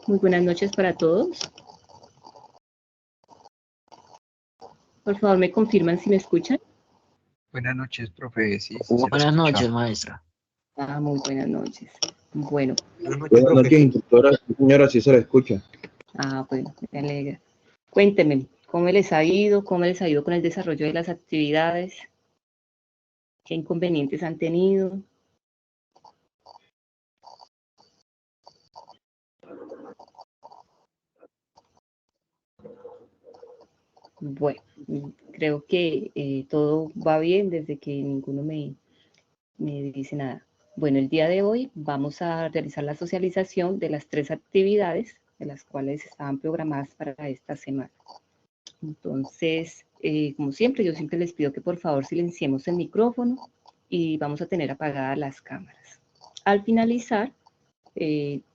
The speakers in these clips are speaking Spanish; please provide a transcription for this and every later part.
Muy buenas noches para todos. Por favor, ¿me confirman si me escuchan? Buenas noches, profe. Sí, Buenas noches, maestra. Muy buenas noches. Bueno. Buenas noches, instructora. Señora, sí se la escucha. Bueno, me alegra. Cuéntenme, ¿cómo les ha ido? ¿Cómo les ha ido con el desarrollo de las actividades? ¿Qué inconvenientes han tenido? Bueno, creo que todo va bien desde que ninguno me dice nada. Bueno, el día de hoy vamos a realizar la socialización de las 3 actividades de las cuales estaban programadas para esta semana. Entonces, como siempre, yo siempre les pido que por favor silenciemos el micrófono y vamos a tener apagadas las cámaras. Al finalizar,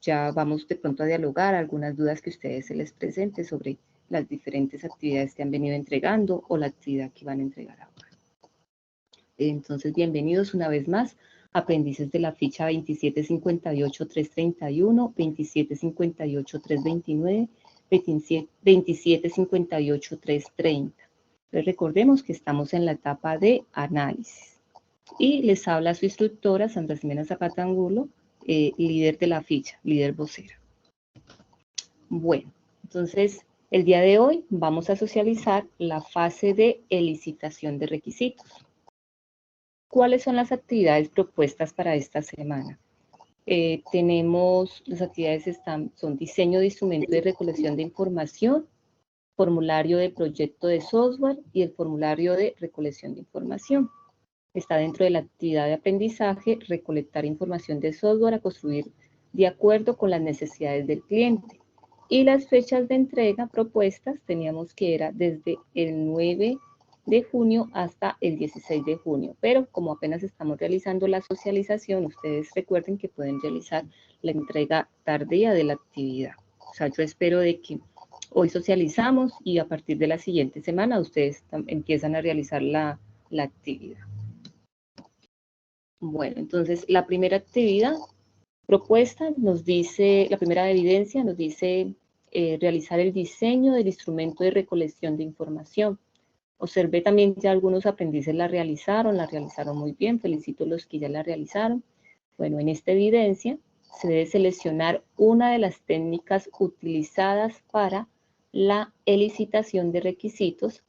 ya vamos de pronto a dialogar algunas dudas que ustedes se les presente sobre las diferentes actividades que han venido entregando o la actividad que van a entregar ahora. Entonces, bienvenidos una vez más, aprendices de la ficha 2758-331, 2758-329, 2758-330. Entonces, recordemos que estamos en la etapa de análisis. Y les habla su instructora, Sandra Ximena Zapata Angulo, líder de la ficha, líder vocera. Bueno, entonces, el día de hoy vamos a socializar la fase de elicitación de requisitos. ¿Cuáles son las actividades propuestas para esta semana? Las actividades son diseño de instrumento de recolección de información, formulario de proyecto de software y el formulario de recolección de información. Está dentro de la actividad de aprendizaje recolectar información de software a construir de acuerdo con las necesidades del cliente. Y las fechas de entrega propuestas teníamos que era desde el 9 de junio hasta el 16 de junio. Pero como apenas estamos realizando la socialización, ustedes recuerden que pueden realizar la entrega tardía de la actividad. O sea, yo espero de que hoy socializamos y a partir de la siguiente semana ustedes empiezan a realizar la actividad. Bueno, entonces la primera actividad propuesta nos dice, la primera evidencia nos dice realizar el diseño del instrumento de recolección de información. Observé también que algunos aprendices la realizaron muy bien, felicito a los que ya la realizaron. Bueno, en esta evidencia se debe seleccionar una de las técnicas utilizadas para la elicitación de requisitos.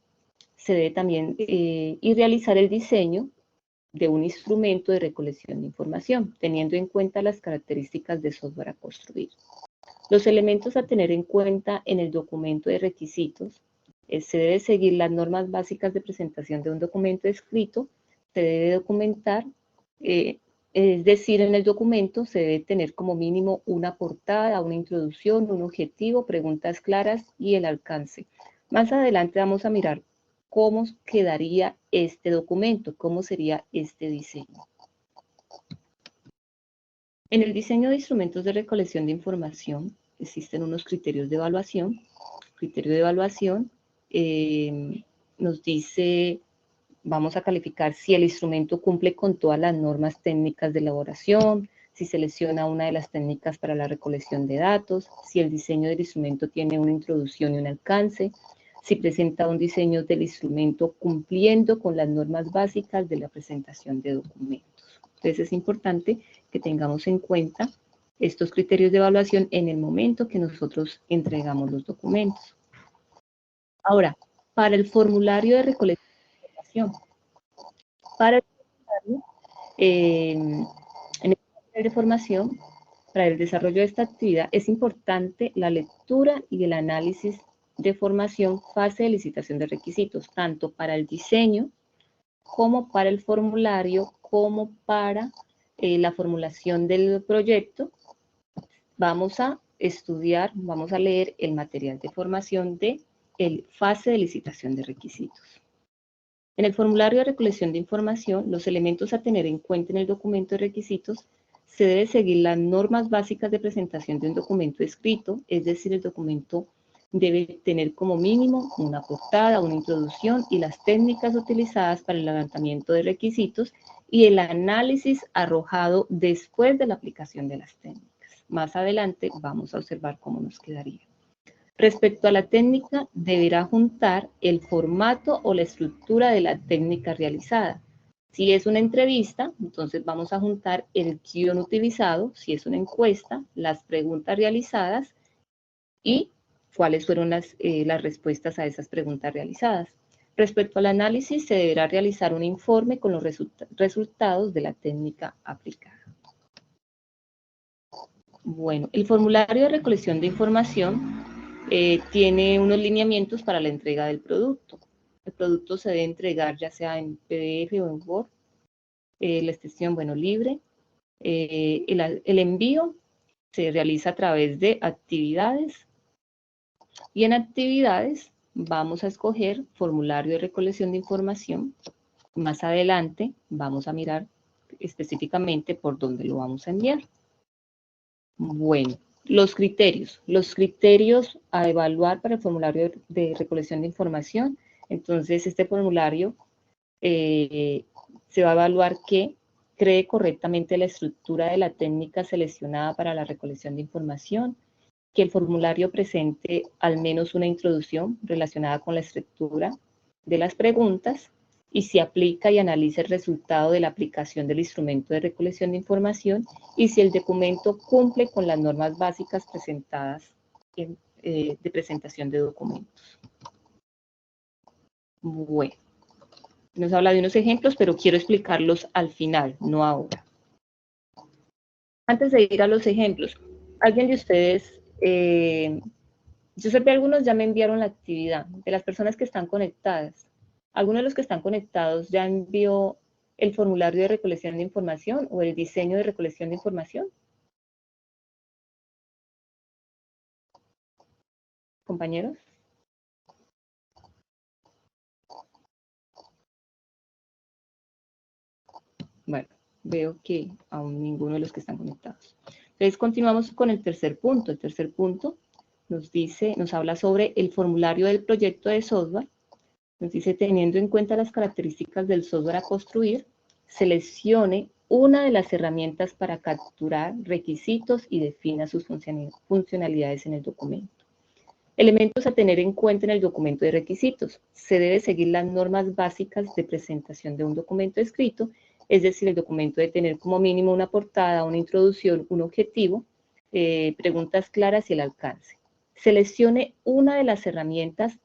Se debe también y realizar el diseño de un instrumento de recolección de información, teniendo en cuenta las características de software a construir. Los elementos a tener en cuenta en el documento de requisitos, se debe seguir las normas básicas de presentación de un documento escrito, se debe documentar, es decir, en el documento se debe tener como mínimo una portada, una introducción, un objetivo, preguntas claras y el alcance. Más adelante vamos a mirar cómo quedaría este documento, cómo sería este diseño. En el diseño de instrumentos de recolección de información existen unos criterios de evaluación. El criterio de evaluación nos dice, vamos a calificar si el instrumento cumple con todas las normas técnicas de elaboración, si selecciona una de las técnicas para la recolección de datos, si el diseño del instrumento tiene una introducción y un alcance, si presenta un diseño del instrumento cumpliendo con las normas básicas de la presentación de documentos. Entonces es importante que tengamos en cuenta estos criterios de evaluación en el momento que nosotros entregamos los documentos. Ahora, para el formulario de recolección de información, para el formulario, en el formulario de formación, para el desarrollo de esta actividad, es importante la lectura y el análisis de formación, fase de licitación de requisitos, tanto para el diseño, como para el formulario, como para la formulación del proyecto. Vamos a estudiar, vamos a leer el material de formación de fase de licitación de requisitos. En el formulario de recolección de información, los elementos a tener en cuenta en el documento de requisitos se debe seguir las normas básicas de presentación de un documento escrito, es decir, el documento debe tener como mínimo una portada, una introducción y las técnicas utilizadas para el levantamiento de requisitos y el análisis arrojado después de la aplicación de las técnicas. Más adelante vamos a observar cómo nos quedaría. Respecto a la técnica, deberá juntar el formato o la estructura de la técnica realizada. Si es una entrevista, entonces vamos a juntar el guión utilizado. Si es una encuesta, las preguntas realizadas y cuáles fueron las respuestas a esas preguntas realizadas. Respecto al análisis, se deberá realizar un informe con los resultados de la técnica aplicada. Bueno, el formulario de recolección de información tiene unos lineamientos para la entrega del producto. El producto se debe entregar ya sea en PDF o en Word. La extensión, bueno, libre. El envío se realiza a través de actividades. Y en actividades vamos a escoger formulario de recolección de información. Más adelante vamos a mirar específicamente por dónde lo vamos a enviar. Bueno, los criterios a evaluar para el formulario de recolección de información. Entonces, este formulario se va a evaluar que cree correctamente la estructura de la técnica seleccionada para la recolección de información, que el formulario presente al menos una introducción relacionada con la estructura de las preguntas y si aplica y analiza el resultado de la aplicación del instrumento de recolección de información y si el documento cumple con las normas básicas presentadas de presentación de documentos. Bueno, nos habla de unos ejemplos, pero quiero explicarlos al final, no ahora. Antes de ir a los ejemplos, ¿alguien de ustedes, yo sé que algunos ya me enviaron la actividad, de las personas que están conectadas? ¿Alguno de los que están conectados ya envió el formulario de recolección de información o el diseño de recolección de información? ¿Compañeros? Bueno, veo que aún ninguno de los que están conectados. Entonces, continuamos con el tercer punto. El tercer punto nos habla sobre el formulario del proyecto de software. Nos dice, teniendo en cuenta las características del software a construir, seleccione una de las herramientas para capturar requisitos y defina sus funcionalidades en el documento. Elementos a tener en cuenta en el documento de requisitos. Se debe seguir las normas básicas de presentación de un documento escrito, es decir, el documento debe tener como mínimo una portada, una introducción, un objetivo, preguntas claras y el alcance. Seleccione una de las herramientas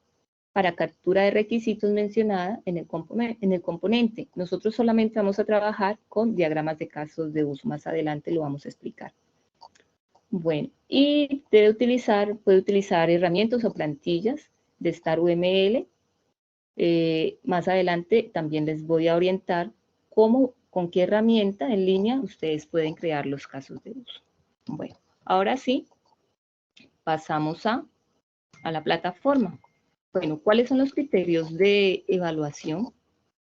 para captura de requisitos mencionada en el componente. Nosotros solamente vamos a trabajar con diagramas de casos de uso. Más adelante lo vamos a explicar. Bueno, y puede utilizar herramientas o plantillas de StarUML. Más adelante también les voy a orientar con qué herramienta en línea ustedes pueden crear los casos de uso. Bueno, ahora sí, pasamos a la plataforma. Bueno, ¿cuáles son los criterios de evaluación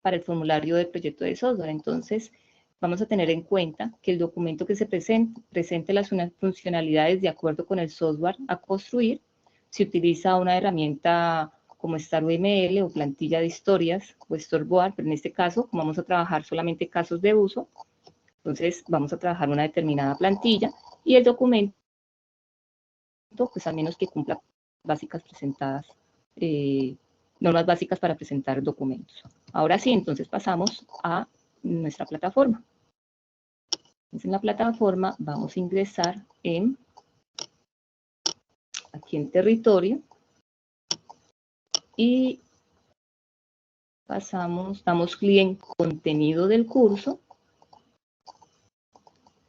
para el formulario de proyecto de software? Entonces, vamos a tener en cuenta que el documento que se presente las funcionalidades de acuerdo con el software a construir. Se utiliza una herramienta como StarUML o plantilla de historias o storyboard, pero en este caso, como vamos a trabajar solamente casos de uso, entonces vamos a trabajar una determinada plantilla y el documento, pues al menos que cumpla básicas presentadas, normas básicas para presentar documentos. Ahora sí, entonces pasamos a nuestra plataforma. Entonces, en la plataforma vamos a ingresar aquí en territorio y damos clic en contenido del curso.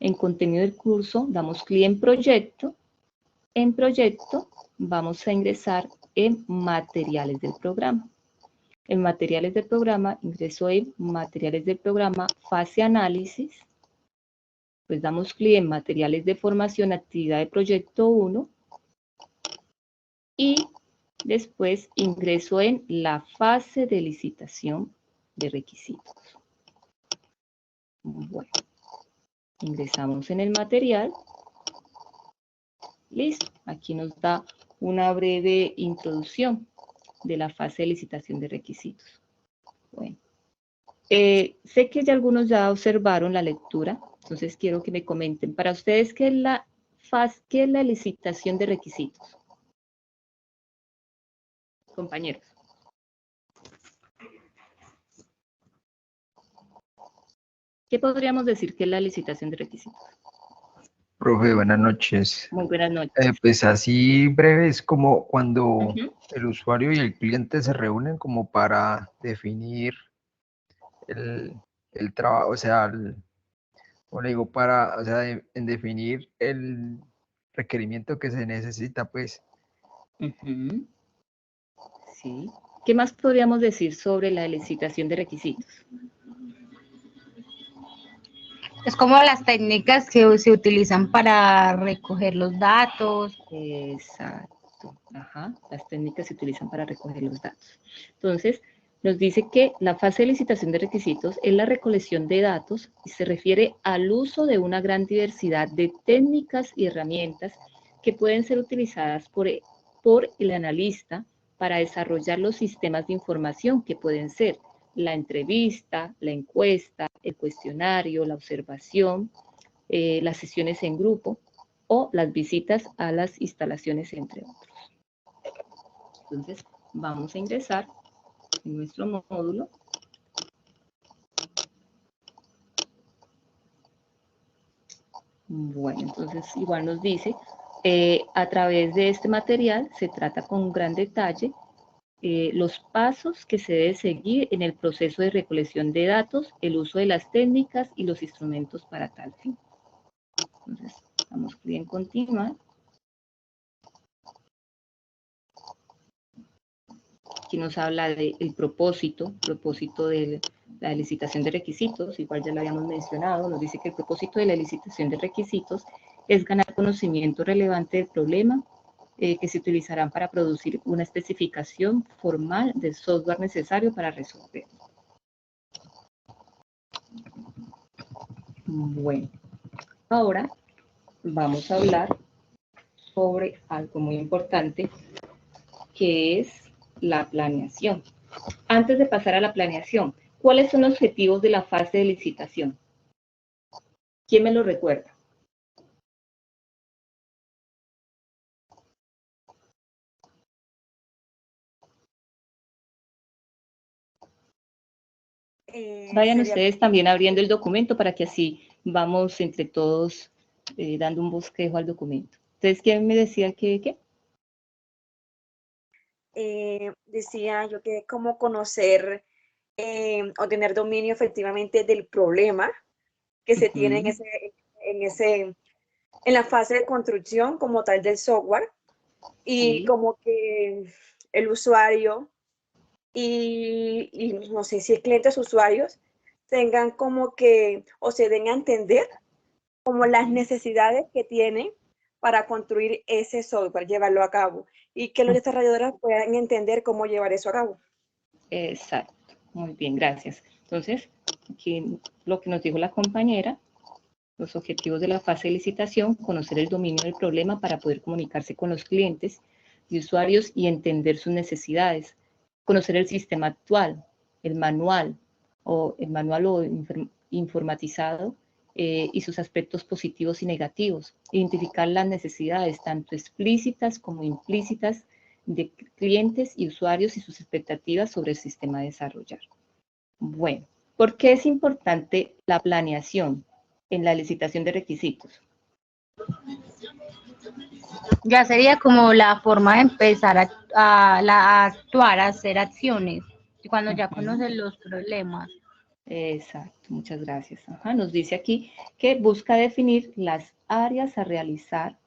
En contenido del curso damos clic en proyecto. En proyecto vamos a ingresar en materiales del programa. En materiales del programa, ingreso en materiales del programa, fase análisis. Pues damos clic en materiales de formación, actividad de proyecto 1. Y después ingreso en la fase de licitación de requisitos. Bueno, ingresamos en el material. Listo, aquí nos da una breve introducción de la fase de licitación de requisitos. Bueno, sé que ya algunos ya observaron la lectura, entonces quiero que me comenten, para ustedes, ¿qué es la ¿Qué es la licitación de requisitos? Compañeros. ¿Qué podríamos decir que es la licitación de requisitos? Profe, buenas noches. Muy buenas noches. Pues así breve, es como cuando Ujú. el usuario y el cliente se reúnen como para definir el trabajo, o sea, como le digo, para, o sea, en definir el requerimiento que se necesita, pues. Ujú. Sí. ¿Qué más podríamos decir sobre la licitación de requisitos? Es como las técnicas que se utilizan para recoger los datos. Exacto. Ajá. Las técnicas se utilizan para recoger los datos. Entonces, nos dice que la fase de licitación de requisitos es la recolección de datos y se refiere al uso de una gran diversidad de técnicas y herramientas que pueden ser utilizadas por el analista para desarrollar los sistemas de información que pueden ser la entrevista, la encuesta, el cuestionario, la observación, las sesiones en grupo o las visitas a las instalaciones, entre otros. Entonces, vamos a ingresar en nuestro módulo. Bueno, entonces igual nos dice, a través de este material se trata con gran detalle los pasos que se debe seguir en el proceso de recolección de datos, el uso de las técnicas y los instrumentos para tal fin. Entonces, damos clic en continuar. Aquí nos habla del propósito de la licitación de requisitos, igual ya lo habíamos mencionado, nos dice que el propósito de la licitación de requisitos es ganar conocimiento relevante del problema que se utilizarán para producir una especificación formal del software necesario para resolver. Bueno, ahora vamos a hablar sobre algo muy importante, que es la planeación. Antes de pasar a la planeación, ¿cuáles son los objetivos de la fase de licitación? ¿Quién me lo recuerda? Vayan ustedes también abriendo el documento para que así vamos entre todos dando un bosquejo al documento. Entonces, ¿quién me decía que qué? Decía yo que como conocer o tener dominio efectivamente del problema que se tiene en la fase de construcción como tal del software, y Sí. como que el usuario y no sé si es clientes usuarios tengan como que o se den a entender como las necesidades que tienen para construir ese software, llevarlo a cabo, y que los desarrolladores puedan entender cómo llevar eso a cabo. Exacto, muy bien, gracias. Entonces, aquí lo que nos dijo la compañera, los objetivos de la fase de licitación, conocer el dominio del problema para poder comunicarse con los clientes y usuarios y entender sus necesidades, conocer el sistema actual, el manual o informatizado y sus aspectos positivos y negativos, identificar las necesidades tanto explícitas como implícitas de clientes y usuarios y sus expectativas sobre el sistema a desarrollar. Bueno, ¿por qué es importante la planeación en la licitación de requisitos? Ya sería como la forma de empezar a actuar, a hacer acciones, cuando ya conocen los problemas. Exacto, muchas gracias. Ajá, nos dice aquí que busca definir las áreas a realizar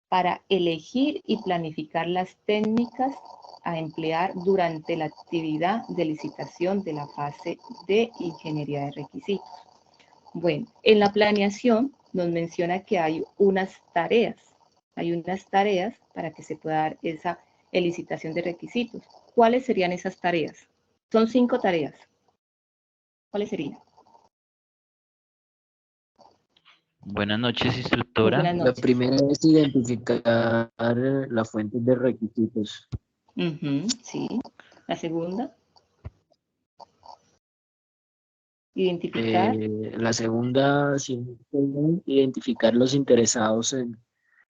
para elegir y planificar las técnicas a emplear durante la actividad de licitación de la fase de ingeniería de requisitos. Bueno, en la planeación nos menciona que hay unas tareas para que se pueda dar esa licitación de requisitos. ¿Cuáles serían esas tareas? Son 5 tareas. ¿Cuáles serían? Buenas noches, Muy instructora. buenas La noches. primera es identificar la fuente de requisitos. Sí. La segunda. Identificar. La segunda, sí, identificar los interesados en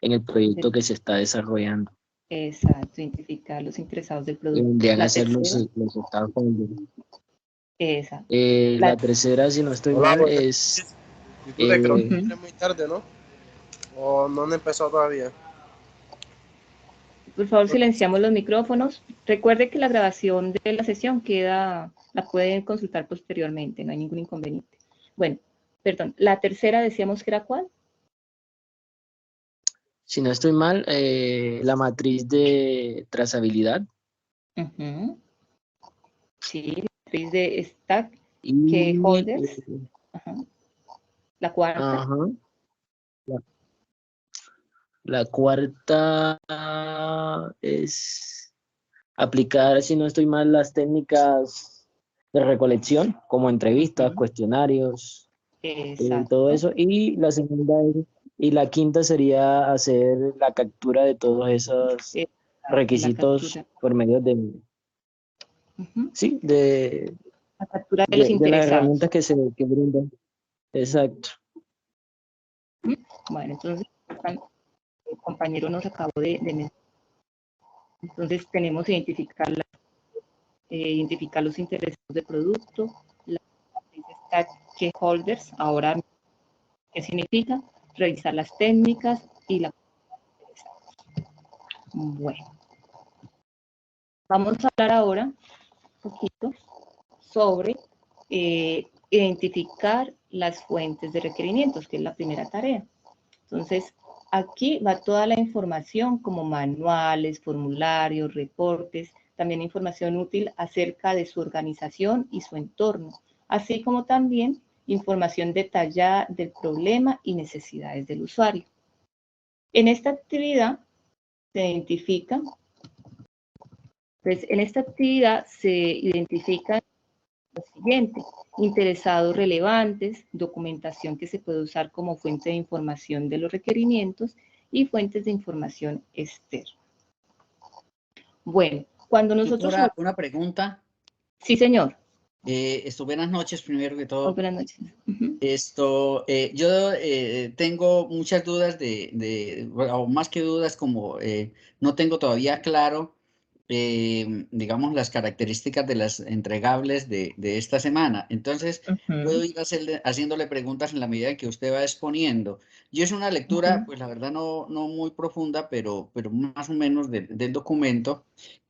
en el proyecto que se está desarrollando. Exacto, identificar los interesados del Que producto. vendrían La a ser tercera, los stakeholders. exacto. La tercera, si no estoy Hola, mal, buenas es noches. Disculpe, creo que Ujú. entré muy tarde, ¿no? O no han empezado todavía. Por favor, silenciamos los micrófonos. Recuerde que la grabación de la sesión la pueden consultar posteriormente, no hay ningún inconveniente. Bueno, perdón, la tercera decíamos que era ¿cuál? si no estoy mal, la matriz de trazabilidad. Ujú. Sí, la matriz de stack Y holders. Ajá. La cuarta. ajá, la cuarta es aplicar, si no estoy mal, las técnicas de recolección, como entrevistas, Ujú. cuestionarios, todo Exacto. eso. Y la segunda y la quinta sería hacer la captura de todos esos Exacto, la requisitos captura. por medio de, Ujú. sí, La captura de los de las interesados. herramientas que brindan. Exacto. Bueno, entonces, el compañero nos acabó de mencionar. Entonces, tenemos que identificar los interesados del producto, la stakeholders, ahora, ¿qué significa? Revisar las técnicas y la... Bueno, vamos a hablar ahora un poquito sobre identificar las fuentes de requerimientos, que es la primera tarea. Entonces, aquí va toda la información como manuales, formularios, reportes, también información útil acerca de su organización y su entorno, así como también información detallada del problema y necesidades del usuario. En esta actividad se identifican, pues en esta actividad se identifican lo siguiente: interesados relevantes, documentación que se puede usar como fuente de información de los requerimientos y fuentes de información externa. Bueno, cuando nosotros... Tutora, una pregunta. Sí, señor. Buenas noches, primero que todo. Buenas noches. Uh-huh. Yo tengo muchas dudas o más que dudas, como no tengo todavía claro, digamos, las características de las entregables de esta semana. Entonces, puedo ir haciéndole preguntas en la medida en que usted va exponiendo. Yo es una lectura, pues la verdad no muy profunda, pero más o menos del documento,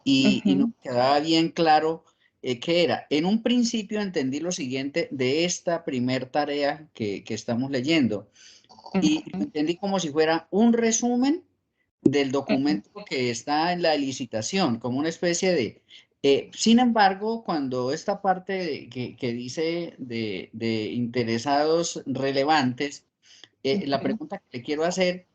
y no me quedaba bien claro. ¿Qué era? En un principio entendí lo siguiente de esta primer tarea que estamos leyendo, y lo entendí como si fuera un resumen del documento que está en la licitación, como una especie de... sin embargo, cuando esta parte que dice de interesados relevantes, la pregunta que le quiero hacer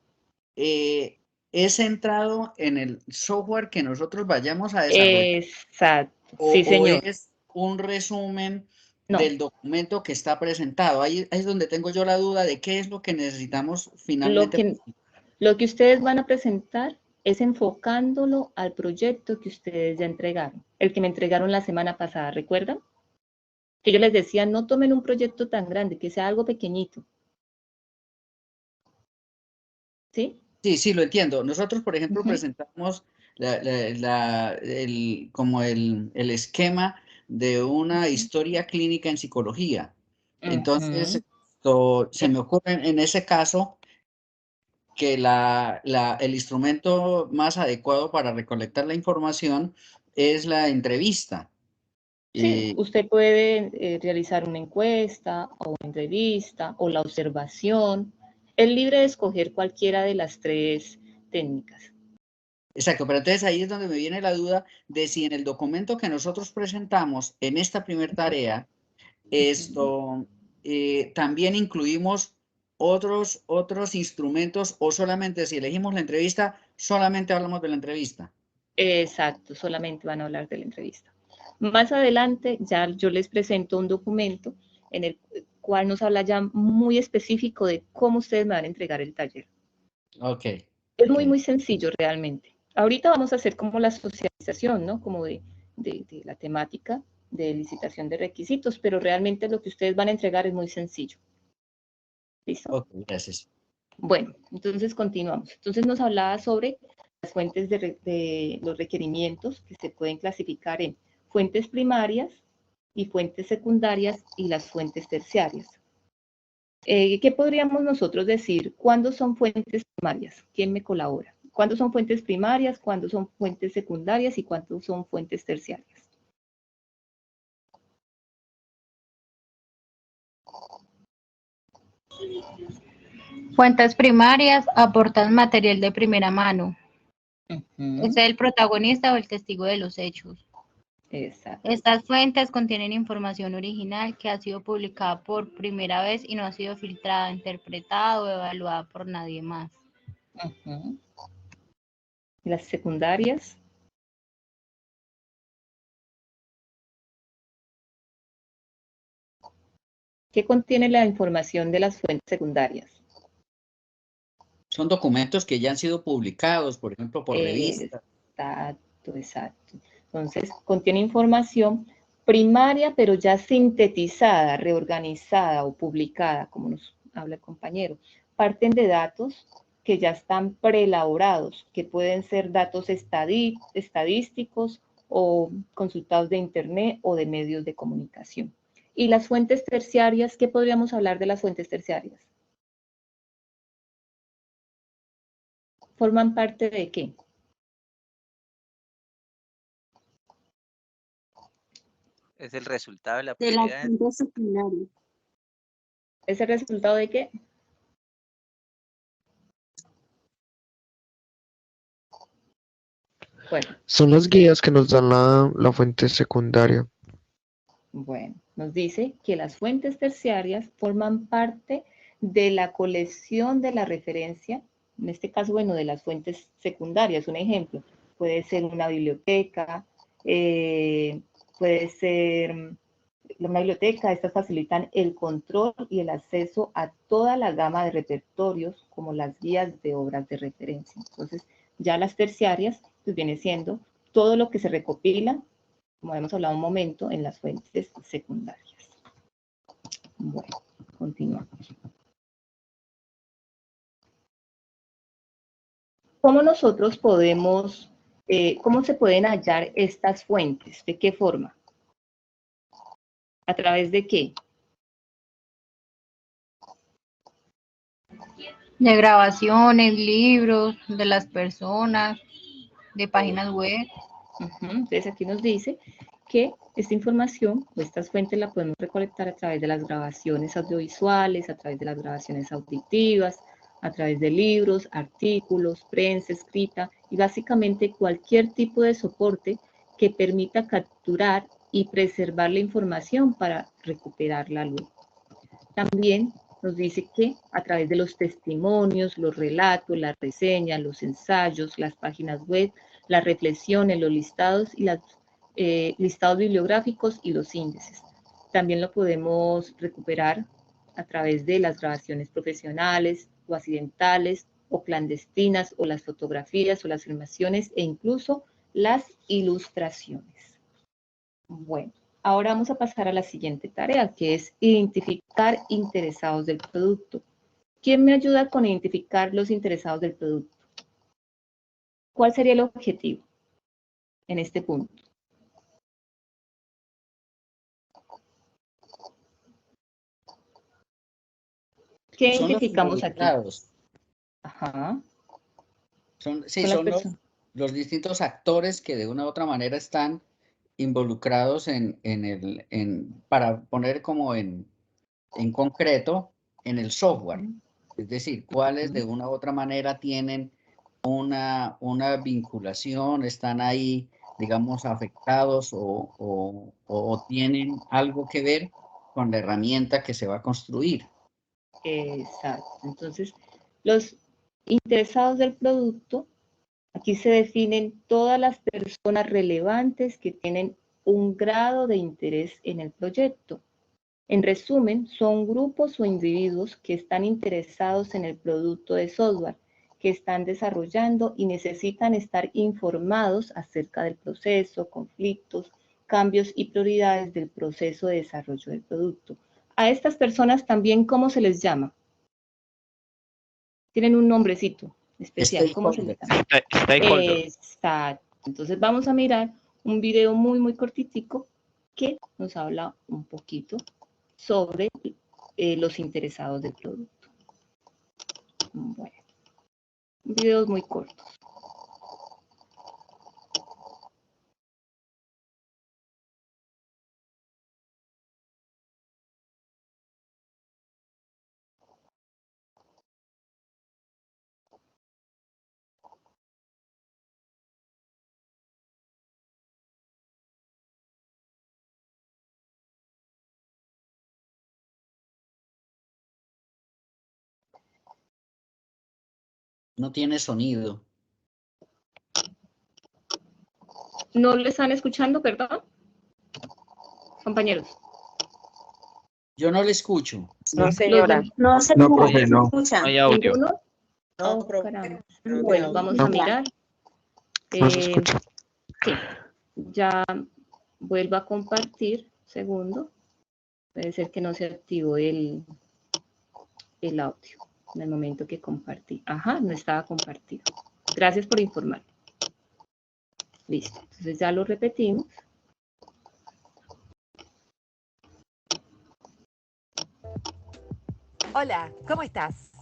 es centrado en el software que nosotros vayamos a desarrollar. Exacto. Sí, O señor. es un resumen No. del documento que está presentado. Ahí es donde tengo yo la duda de qué es lo que necesitamos finalmente. Lo que ustedes van a presentar es enfocándolo al proyecto que ustedes ya entregaron, el que me entregaron la semana pasada, ¿recuerdan? Que yo les decía, no tomen un proyecto tan grande, que sea algo pequeñito. ¿Sí? Sí, lo entiendo. Nosotros, por ejemplo, presentamos como el esquema de una historia clínica en psicología. Entonces, se me ocurre en ese caso que el instrumento más adecuado para recolectar la información es la entrevista. Sí, usted puede realizar una encuesta o una entrevista o la observación. Es libre de escoger cualquiera de las tres técnicas. Exacto, pero entonces ahí es donde me viene la duda de si en el documento que nosotros presentamos en esta primera tarea, también incluimos otros instrumentos, o solamente si elegimos la entrevista, solamente hablamos de la entrevista. Exacto, solamente van a hablar de la entrevista. Más adelante ya yo les presento un documento en el cual nos habla ya muy específico de cómo ustedes me van a entregar el taller. Ok. Es muy sencillo realmente. Ahorita vamos a hacer como la socialización, ¿no? Como de la temática de licitación de requisitos, pero realmente lo que ustedes van a entregar es muy sencillo. ¿Listo? Ok, gracias. Bueno, entonces continuamos. Entonces nos hablaba sobre las fuentes de los requerimientos que se pueden clasificar en fuentes primarias y fuentes secundarias y las fuentes terciarias. ¿Qué podríamos nosotros decir? ¿Cuándo son fuentes primarias? ¿Quién me colabora? ¿Cuándo son fuentes primarias? ¿Cuándo son fuentes secundarias? ¿Y cuándo son fuentes terciarias? Fuentes primarias aportan material de primera mano. Ujú. Es el protagonista o el testigo de los hechos. Exacto. Estas fuentes contienen información original que ha sido publicada por primera vez y no ha sido filtrada, interpretada o evaluada por nadie más. Ujú. Las secundarias. ¿Qué contiene la información de las fuentes secundarias? Son documentos que ya han sido publicados, por ejemplo, por revistas. Exacto, exacto. Entonces, contiene información primaria, pero ya sintetizada, reorganizada o publicada, como nos habla el compañero. Parten de datos que ya están preelaborados, que pueden ser datos estadísticos o consultados de Internet o de medios de comunicación. Y las fuentes terciarias, ¿qué podríamos hablar de las fuentes terciarias? ¿Forman parte de qué? Es el resultado de la De las primera. fuentes secundarias. ¿Es el resultado de qué? Bueno, Son las guías que nos dan la fuente secundaria. bueno, nos dice que las fuentes terciarias forman parte de la colección de la referencia, en este caso, bueno, de las fuentes secundarias. Un ejemplo, puede ser una biblioteca, puede ser una biblioteca. Estas facilitan el control y el acceso a toda la gama de repertorios, como las guías de obras de referencia. Entonces, ya las terciarias, pues viene siendo todo lo que se recopila, como hemos hablado un momento, en las fuentes secundarias. Bueno, continuamos. ¿Cómo nosotros podemos, cómo se pueden hallar estas fuentes? ¿De qué forma? ¿A través de qué? De grabaciones, libros, de las personas, de páginas web. Entonces aquí nos dice que esta información o estas fuentes la podemos recolectar a través de las grabaciones audiovisuales, a través de las grabaciones auditivas, a través de libros, artículos, prensa escrita y básicamente cualquier tipo de soporte que permita capturar y preservar la información para recuperarla luego. También nos dice que a través de los testimonios, los relatos, las reseñas, los ensayos, las páginas web, las reflexiones, los listados y los listados bibliográficos y los índices. También lo podemos recuperar a través de las grabaciones profesionales o accidentales o clandestinas o las fotografías o las filmaciones e incluso las ilustraciones. Bueno. Ahora vamos a pasar a la siguiente tarea, que es identificar interesados del producto. ¿Quién me ayuda con identificar los interesados del producto? ¿Cuál sería el objetivo en este punto? ¿Qué Son los identificamos aquí? involucrados. Ajá. Son los distintos actores que de una u otra manera están involucrados para poner como en concreto en el software. Es decir, cuáles de una u otra manera tienen una vinculación, están ahí, digamos, afectados o tienen algo que ver con la herramienta que se va a construir. Exacto. Entonces, los interesados del producto, aquí se definen todas las personas relevantes que tienen un grado de interés en el proyecto. En resumen, son grupos o individuos que están interesados en el producto de software que están desarrollando y necesitan estar informados acerca del proceso, conflictos, cambios y prioridades del proceso de desarrollo del producto. A estas personas también, ¿cómo se les llama? Tienen un nombrecito especial. ¿Cómo se le llama? Stakeholder. Exacto. Entonces vamos a mirar un video muy, muy cortitico que nos habla un poquito sobre los interesados del producto. Bueno, videos muy cortos. No tiene sonido. ¿No le están escuchando, perdón? Compañeros. Yo no le escucho. No, señora. No, profe, no. No hay audio. ¿Ninguno? No, Oh, profe. caramba. Bueno, vamos a mirar. No se escucha. Sí, ya vuelvo a compartir. Segundo. Puede ser que no se activó el audio en el momento que compartí. Ajá, no estaba compartido. Gracias por informar. Listo. Entonces ya lo repetimos. Hola, ¿cómo estás?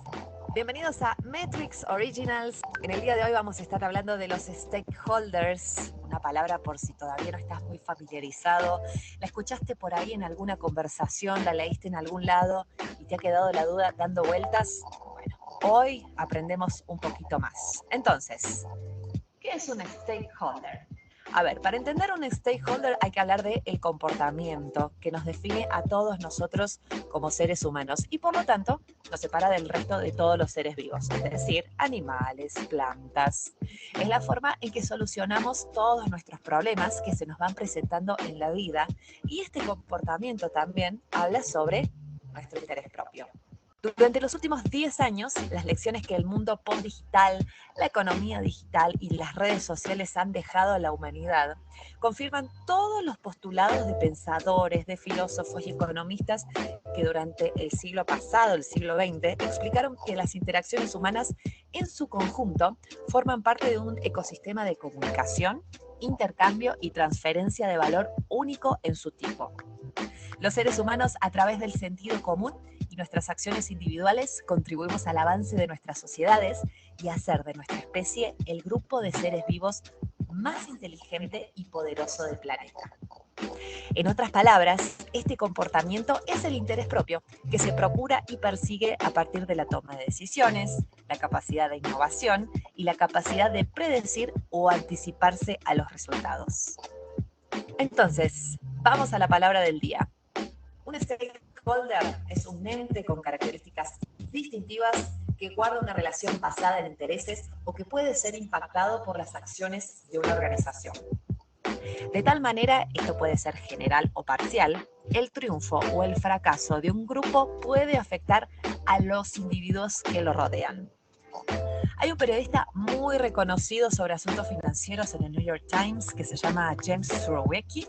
Bienvenidos a Metrics Originals. En el día de hoy vamos a estar hablando de los stakeholders, una palabra por si todavía no estás muy familiarizado. ¿La escuchaste por ahí en alguna conversación? ¿La leíste en algún lado y te ha quedado la duda dando vueltas? Bueno, hoy aprendemos un poquito más. Entonces, ¿qué es un stakeholder? A ver, para entender un stakeholder hay que hablar del comportamiento que nos define a todos nosotros como seres humanos y por lo tanto nos separa del resto de todos los seres vivos, es decir, animales, plantas. Es la forma en que solucionamos todos nuestros problemas que se nos van presentando en la vida y este comportamiento también habla sobre nuestro interés propio. Durante los últimos 10 años, las lecciones que el mundo post-digital, la economía digital y las redes sociales han dejado a la humanidad confirman todos los postulados de pensadores, de filósofos y economistas que durante el siglo pasado, el siglo XX, explicaron que las interacciones humanas en su conjunto forman parte de un ecosistema de comunicación, intercambio y transferencia de valor único en su tipo. Los seres humanos, a través del sentido común y nuestras acciones individuales, contribuimos al avance de nuestras sociedades y a hacer de nuestra especie el grupo de seres vivos más inteligente y poderoso del planeta. En otras palabras, este comportamiento es el interés propio que se procura y persigue a partir de la toma de decisiones, la capacidad de innovación y la capacidad de predecir o anticiparse a los resultados. Entonces, vamos a la palabra del día. Un stakeholder es un ente con características distintivas que guarda una relación basada en intereses o que puede ser impactado por las acciones de una organización. De tal manera, esto puede ser general o parcial, el triunfo o el fracaso de un grupo puede afectar a los individuos que lo rodean. Hay un periodista muy reconocido sobre asuntos financieros en el New York Times que se llama James Surowiecki,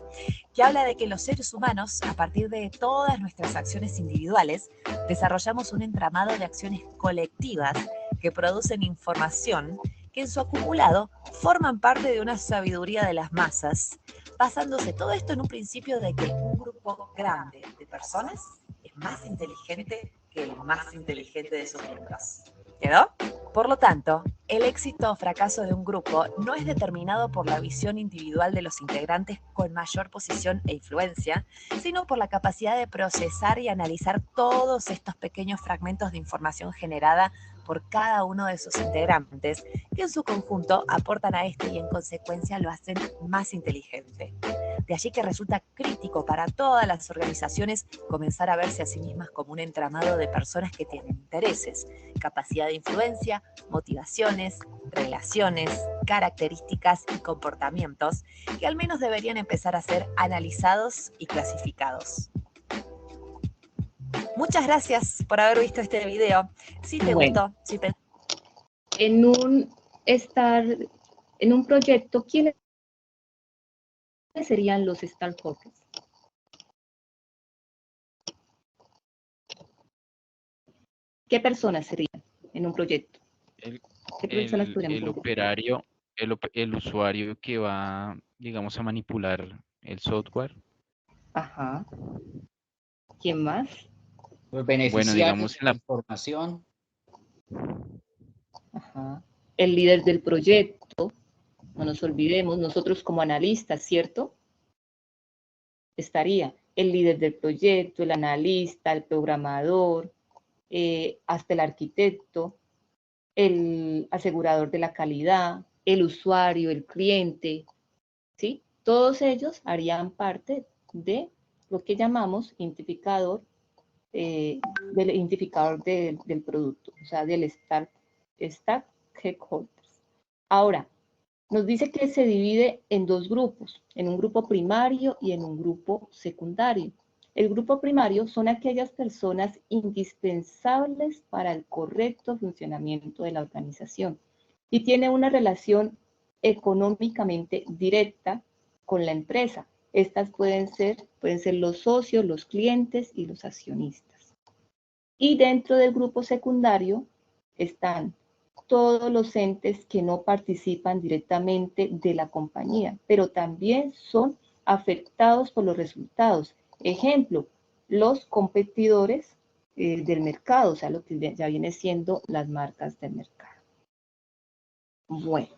que habla de que los seres humanos, a partir de todas nuestras acciones individuales, desarrollamos un entramado de acciones colectivas que producen información que en su acumulado forman parte de una sabiduría de las masas, basándose todo esto en un principio de que un grupo grande de personas es más inteligente que el más inteligente de sus miembros. ¿Quedó? Por lo tanto, el éxito o fracaso de un grupo no es determinado por la visión individual de los integrantes con mayor posición e influencia, sino por la capacidad de procesar y analizar todos estos pequeños fragmentos de información generada por cada uno de sus integrantes, que en su conjunto aportan a este y en consecuencia lo hacen más inteligente. De allí que resulta crítico para todas las organizaciones comenzar a verse a sí mismas como un entramado de personas que tienen intereses, capacidad de influencia, motivaciones, relaciones, características y comportamientos que al menos deberían empezar a ser analizados y clasificados. Muchas gracias por haber visto este video. Si te gustó, si en un proyecto, ¿quiénes serían los stakeholders? ¿Qué personas serían? en un proyecto? ¿Qué personas podríamos El ser? operario, el usuario que va, digamos, a manipular el software. Ajá. ¿Quién más? Los Bueno, beneficiarios digamos, de en la la, información. Ajá. El líder del proyecto, no nos olvidemos, nosotros como analistas, ¿cierto? Estaría el líder del proyecto, el analista, el programador, hasta el arquitecto, el asegurador de la calidad, el usuario, el cliente, ¿sí? Todos ellos harían parte de lo que llamamos identificador, del identificador del producto, o sea, del stack stakeholders. Ahora, nos dice que se divide en dos grupos, en un grupo primario y en un grupo secundario. El grupo primario son aquellas personas indispensables para el correcto funcionamiento de la organización y tiene una relación económicamente directa con la empresa. Estas pueden ser los socios, los clientes y los accionistas. Y dentro del grupo secundario están todos los entes que no participan directamente de la compañía, pero también son afectados por los resultados. Ejemplo, los competidores del mercado, o sea, lo que ya viene siendo las marcas del mercado. Bueno,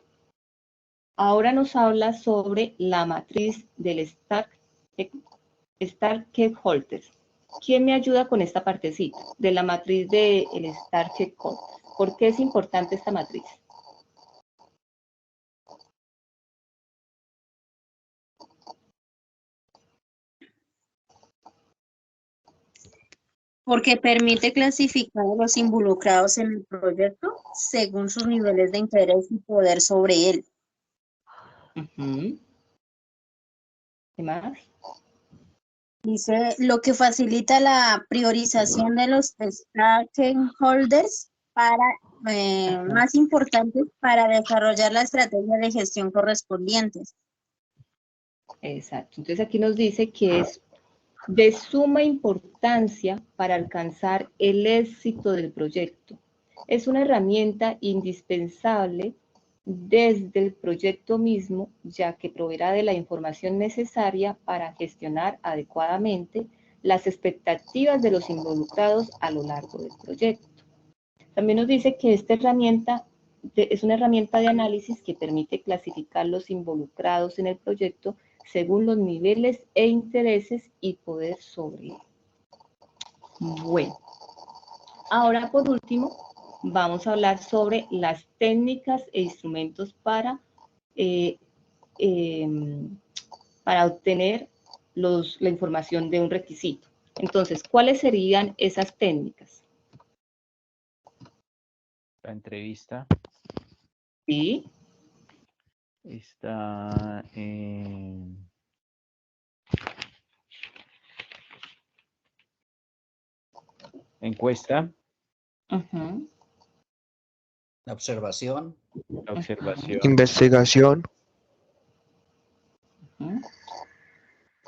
ahora nos habla sobre la matriz del stakeholders. ¿Quién me ayuda con esta partecita de la matriz del stakeholders? ¿Por qué es importante esta matriz? Porque permite clasificar a los involucrados en el proyecto según sus niveles de interés y poder sobre él. ¿Qué más? Dice, lo que facilita la priorización de los stakeholders para, más importantes para desarrollar la estrategia de gestión correspondientes. Exacto. Entonces aquí nos dice que es de suma importancia para alcanzar el éxito del proyecto. Es una herramienta indispensable desde el proyecto mismo, ya que proveerá de la información necesaria para gestionar adecuadamente las expectativas de los involucrados a lo largo del proyecto. También nos dice que esta herramienta es una herramienta de análisis que permite clasificar los involucrados en el proyecto según los niveles e intereses y poder sobre él. Bueno, ahora por último vamos a hablar sobre las técnicas e instrumentos para obtener la información de un requisito. Entonces, ¿cuáles serían esas técnicas? la entrevista Sí. está en... encuesta. La observación. La observación. Investigación.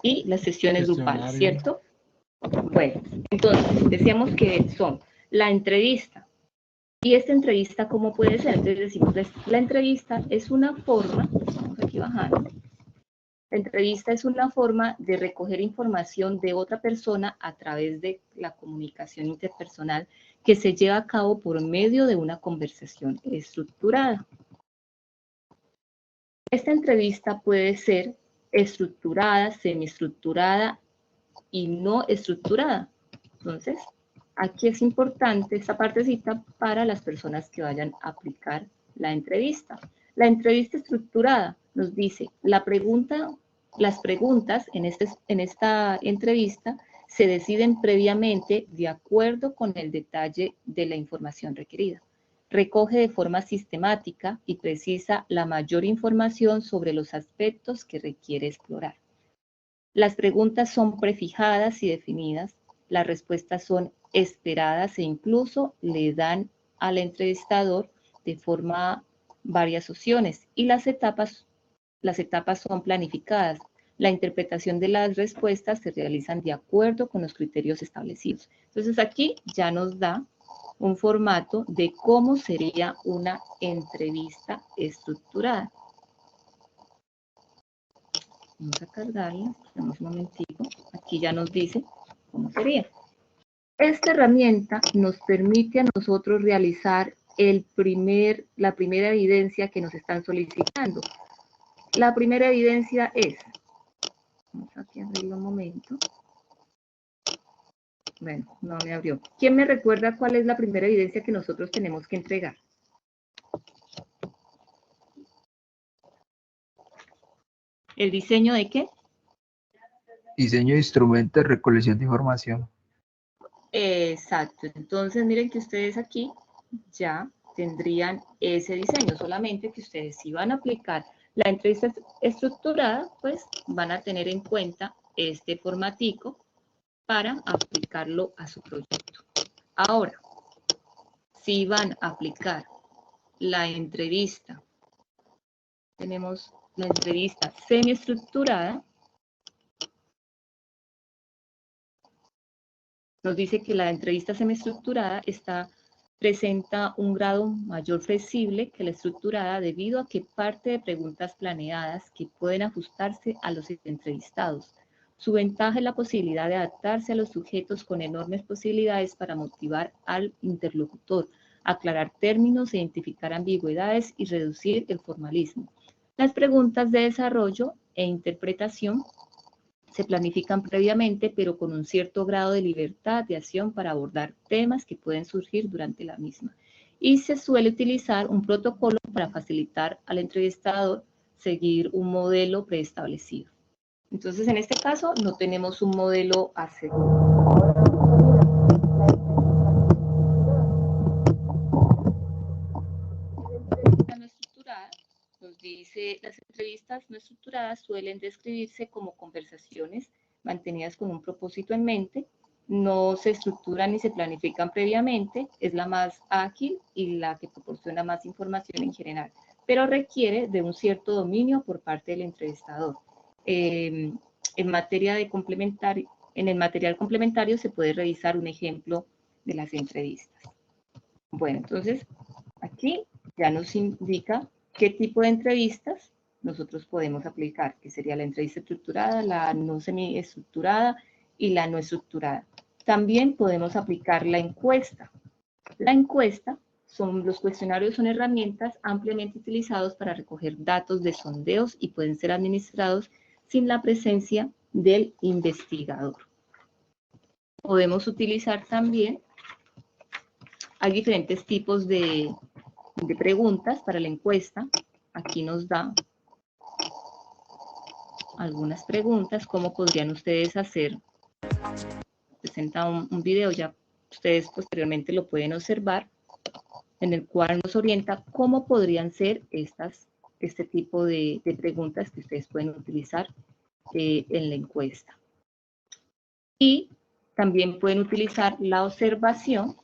Y las sesiones grupales, ¿cierto? Bueno, entonces decíamos que son la entrevista. Y esta entrevista, ¿cómo puede ser? Entonces decimos, la entrevista es una forma, vamos aquí bajando, la entrevista es una forma de recoger información de otra persona a través de la comunicación interpersonal que se lleva a cabo por medio de una conversación estructurada. Esta entrevista puede ser estructurada, semiestructurada y no estructurada. Entonces, aquí es importante esta partecita para las personas que vayan a aplicar la entrevista. La entrevista estructurada nos dice, las preguntas en esta entrevista se deciden previamente de acuerdo con el detalle de la información requerida. Recoge de forma sistemática y precisa la mayor información sobre los aspectos que requiere explorar. Las preguntas son prefijadas y definidas, las respuestas son esperadas e incluso le dan al entrevistador de forma varias opciones y las etapas son planificadas. La interpretación de las respuestas se realizan de acuerdo con los criterios establecidos. Entonces aquí ya nos da un formato de cómo sería una entrevista estructurada. Vamos a cargarla, esperamos un momentico. Aquí ya nos dice cómo sería. Esta herramienta nos permite a nosotros realizar la primera evidencia que nos están solicitando. La primera evidencia es, vamos aquí a abrirlo un momento. Bueno, no me abrió. ¿Quién me recuerda cuál es la primera evidencia que nosotros tenemos que entregar? ¿El diseño de qué? Diseño de instrumentos de recolección de información. Exacto. Entonces, miren que ustedes aquí ya tendrían ese diseño, solamente que ustedes si van a aplicar la entrevista estructurada, pues van a tener en cuenta este formatico para aplicarlo a su proyecto. Ahora, si van a aplicar la entrevista, tenemos la entrevista semiestructurada, nos dice que la entrevista semiestructurada presenta un grado mayor flexible que la estructurada debido a que parte de preguntas planeadas que pueden ajustarse a los entrevistados. Su ventaja es la posibilidad de adaptarse a los sujetos con enormes posibilidades para motivar al interlocutor, aclarar términos, identificar ambigüedades y reducir el formalismo. Las preguntas de desarrollo e interpretación se planifican previamente, pero con un cierto grado de libertad de acción para abordar temas que pueden surgir durante la misma. Y se suele utilizar un protocolo para facilitar al entrevistador seguir un modelo preestablecido. Entonces, en este caso, no tenemos un modelo a seguir. Nos dice, las entrevistas no estructuradas suelen describirse como conversaciones mantenidas con un propósito en mente, no se estructuran ni se planifican previamente, es la más ágil y la que proporciona más información en general, pero requiere de un cierto dominio por parte del entrevistador. En el material complementario se puede revisar un ejemplo de las entrevistas. Bueno, entonces, aquí ya nos indica qué tipo de entrevistas nosotros podemos aplicar, que sería la entrevista estructurada, la no semiestructurada y la no estructurada. También podemos aplicar la encuesta. La encuesta, los cuestionarios son herramientas ampliamente utilizados para recoger datos de sondeos y pueden ser administrados sin la presencia del investigador. Podemos utilizar también, hay diferentes tipos de preguntas para la encuesta. Aquí nos da algunas preguntas, cómo podrían ustedes hacer. Presenta un video, ya ustedes posteriormente lo pueden observar, en el cual nos orienta cómo podrían ser este tipo de preguntas que ustedes pueden utilizar en la encuesta. Y también pueden utilizar la observación.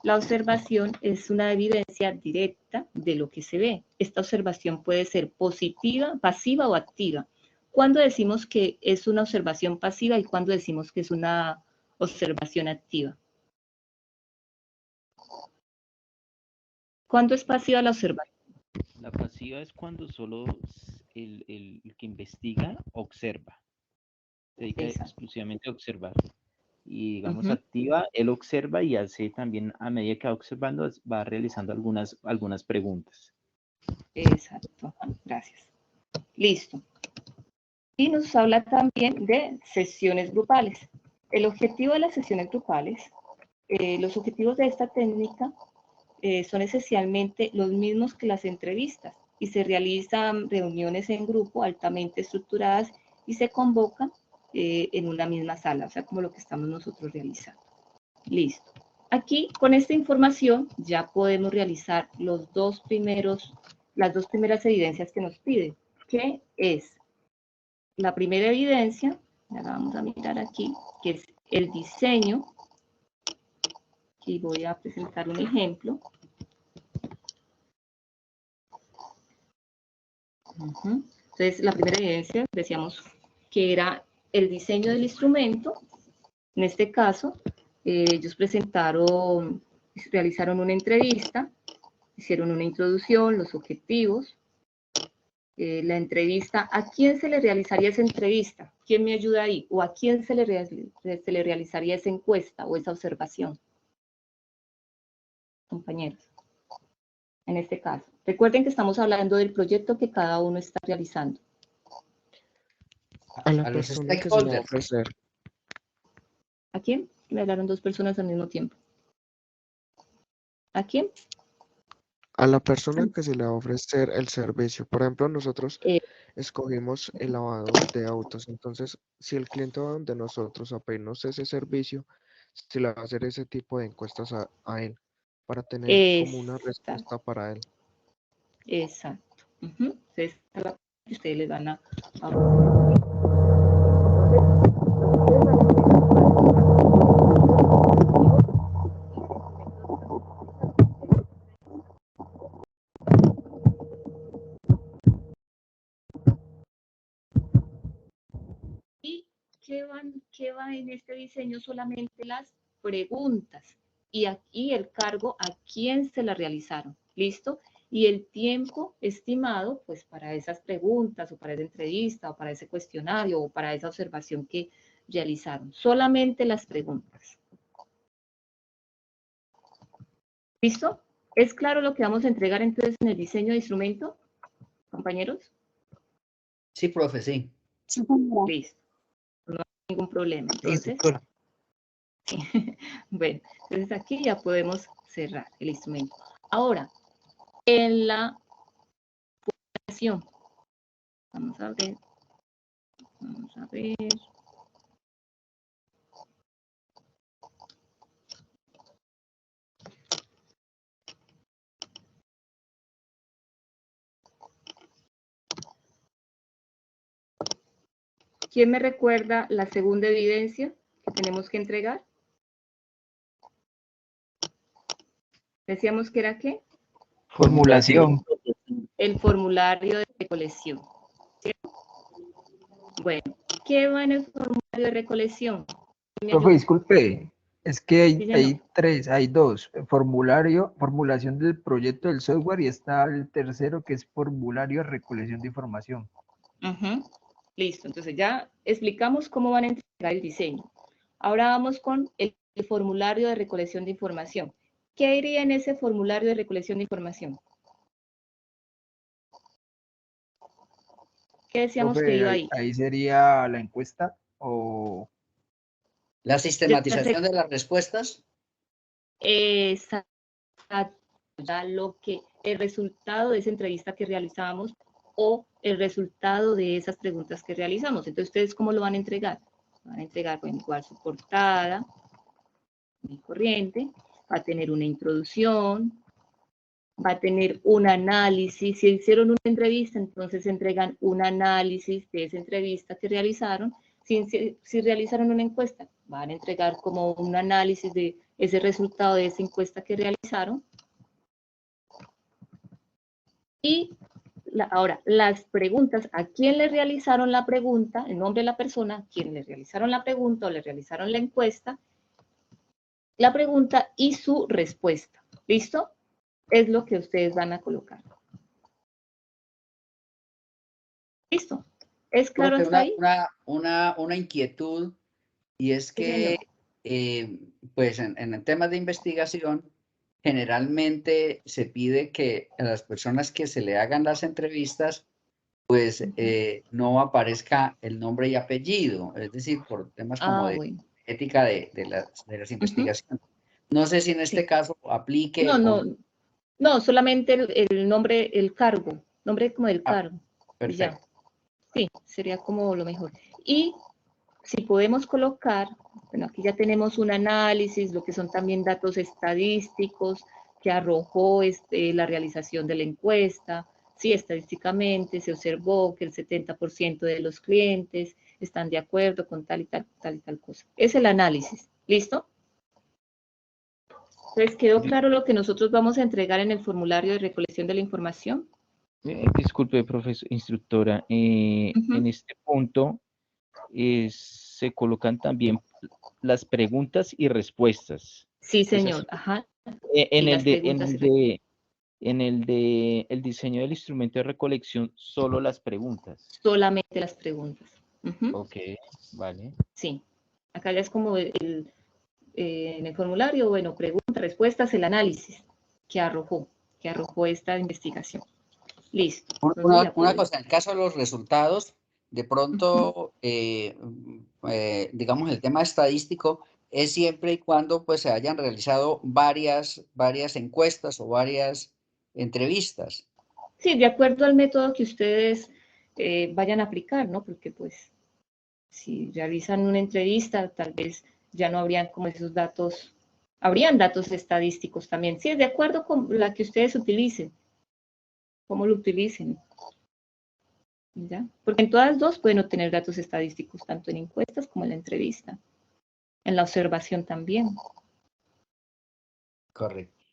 La observación es una evidencia directa de lo que se ve. Esta observación puede ser positiva, pasiva o activa. ¿Cuándo decimos que es una observación pasiva y cuándo decimos que es una observación activa? ¿Cuándo es pasiva la observación? La pasiva es cuando solo el que investiga observa. Se dedica exclusivamente a observar. Y digamos activa, él observa y hace también, a medida que va observando, va realizando algunas preguntas. Exacto, gracias. Listo. Y nos habla también de sesiones grupales. El objetivo de las sesiones grupales, los objetivos de esta técnica son esencialmente los mismos que las entrevistas y se realizan reuniones en grupo altamente estructuradas y se convocan en una misma sala, o sea, como lo que estamos nosotros realizando. Listo. Aquí, con esta información, ya podemos realizar las dos primeras evidencias que nos pide, que es la primera evidencia, ya la vamos a mirar aquí, que es el diseño. Aquí voy a presentar un ejemplo. Entonces, la primera evidencia, decíamos que era el diseño del instrumento. En este caso, ellos presentaron realizaron una entrevista, hicieron una introducción, los objetivos, la entrevista. ¿A quién se le realizaría esa entrevista? ¿Quién me ayuda ahí? ¿O a quién se le realizaría esa encuesta o esa observación? Compañeros, en este caso. Recuerden que estamos hablando del proyecto que cada uno está realizando. A la A los persona que se le va a stakeholders. ofrecer. ¿A quién? Me hablaron dos personas al mismo tiempo. ¿A quién? A la persona que se le va a ofrecer el servicio. Por ejemplo, nosotros escogimos el lavado de autos. Entonces, si el cliente va donde nosotros a pedirnos ese servicio, se le va a hacer ese tipo de encuestas a él, para tener como una respuesta para él. Exacto. Entonces, ustedes les van a... ¿Y qué va en este diseño? Solamente las preguntas. Y aquí el cargo, a quién se la realizaron. ¿Listo? Y el tiempo estimado, pues para esas preguntas, o para esa entrevista, o para ese cuestionario, o para esa observación que realizaron. Solamente las preguntas. ¿Listo? ¿Es claro lo que vamos a entregar entonces en el diseño de instrumento, compañeros? Sí, profe, sí. Listo. No hay ningún problema. Entonces, bueno, entonces aquí ya podemos cerrar el instrumento. Ahora, en la formulación, vamos a ver. ¿Quién me recuerda la segunda evidencia que tenemos que entregar? Decíamos que era ¿qué? Formulación. El formulario de recolección. ¿Cierto? Bueno, ¿qué va en el formulario de recolección? Profe, disculpe, es que Sí, hay dos, formulación del proyecto del software y está el tercero que es formulario de recolección de información. Listo, entonces ya explicamos cómo van a entregar el diseño. Ahora vamos con el formulario de recolección de información. ¿Qué iría en ese formulario de recolección de información? ¿Qué decíamos Profe, que iba ahí? ahí sería la encuesta o... La sistematización de las respuestas. Exacto, ya el resultado de esa entrevista que realizamos o el resultado de esas preguntas que realizamos. Entonces, ¿ustedes cómo lo van a entregar? Van a entregar, bueno, igual su portada, muy corriente, va a tener una introducción, va a tener un análisis. Si hicieron una entrevista, entonces entregan un análisis de esa entrevista que realizaron. Si realizaron una encuesta, van a entregar como un análisis de ese resultado de esa encuesta que realizaron. Y ahora, las preguntas, ¿a quién le realizaron la pregunta? El nombre de la persona, ¿a quién le realizaron la pregunta o le realizaron la encuesta? La pregunta y su respuesta. ¿Listo? Es lo que ustedes van a colocar. ¿Listo? ¿Es claro Profe, hasta ahí? una inquietud, y es que, pues en temas de investigación, generalmente se pide que a las personas que se le hagan las entrevistas, pues no aparezca el nombre y apellido, es decir, por temas como de ética de las investigaciones. No sé si en este caso aplique. No, solamente el nombre, el cargo, nombre como del cargo. Perfecto. Ya. Sí, sería como lo mejor. Y si podemos colocar, bueno, aquí ya tenemos un análisis, lo que son también datos estadísticos que arrojó la realización de la encuesta. Sí, estadísticamente se observó que el 70% de los clientes están de acuerdo con tal y tal cosa. Es el análisis. ¿Listo? Entonces, ¿quedó claro lo que nosotros vamos a entregar en el formulario de recolección de la información? Disculpe, profesor, instructora. En este punto se colocan también las preguntas y respuestas. Sí, señor. Ajá. En y el las de, en preguntas el se repiten. de, en el de el diseño del instrumento de recolección, solo las preguntas. Solamente las preguntas. Ok, vale. Sí. Acá ya es como en el formulario, bueno, preguntas, respuestas, el análisis que arrojó esta investigación. Listo. Entonces, ya Una cosa, en el caso de los resultados, de pronto, digamos, el tema estadístico es siempre y cuando pues se hayan realizado varias encuestas o varias entrevistas. Sí, de acuerdo al método que ustedes vayan a aplicar, ¿no? Porque pues si realizan una entrevista, tal vez ya no habrían como esos datos, habrían datos estadísticos también. Sí, es de acuerdo con la que ustedes utilicen, cómo lo utilicen. ¿Ya? Porque en todas dos pueden obtener datos estadísticos, tanto en encuestas como en la entrevista. En la observación también. Correcto.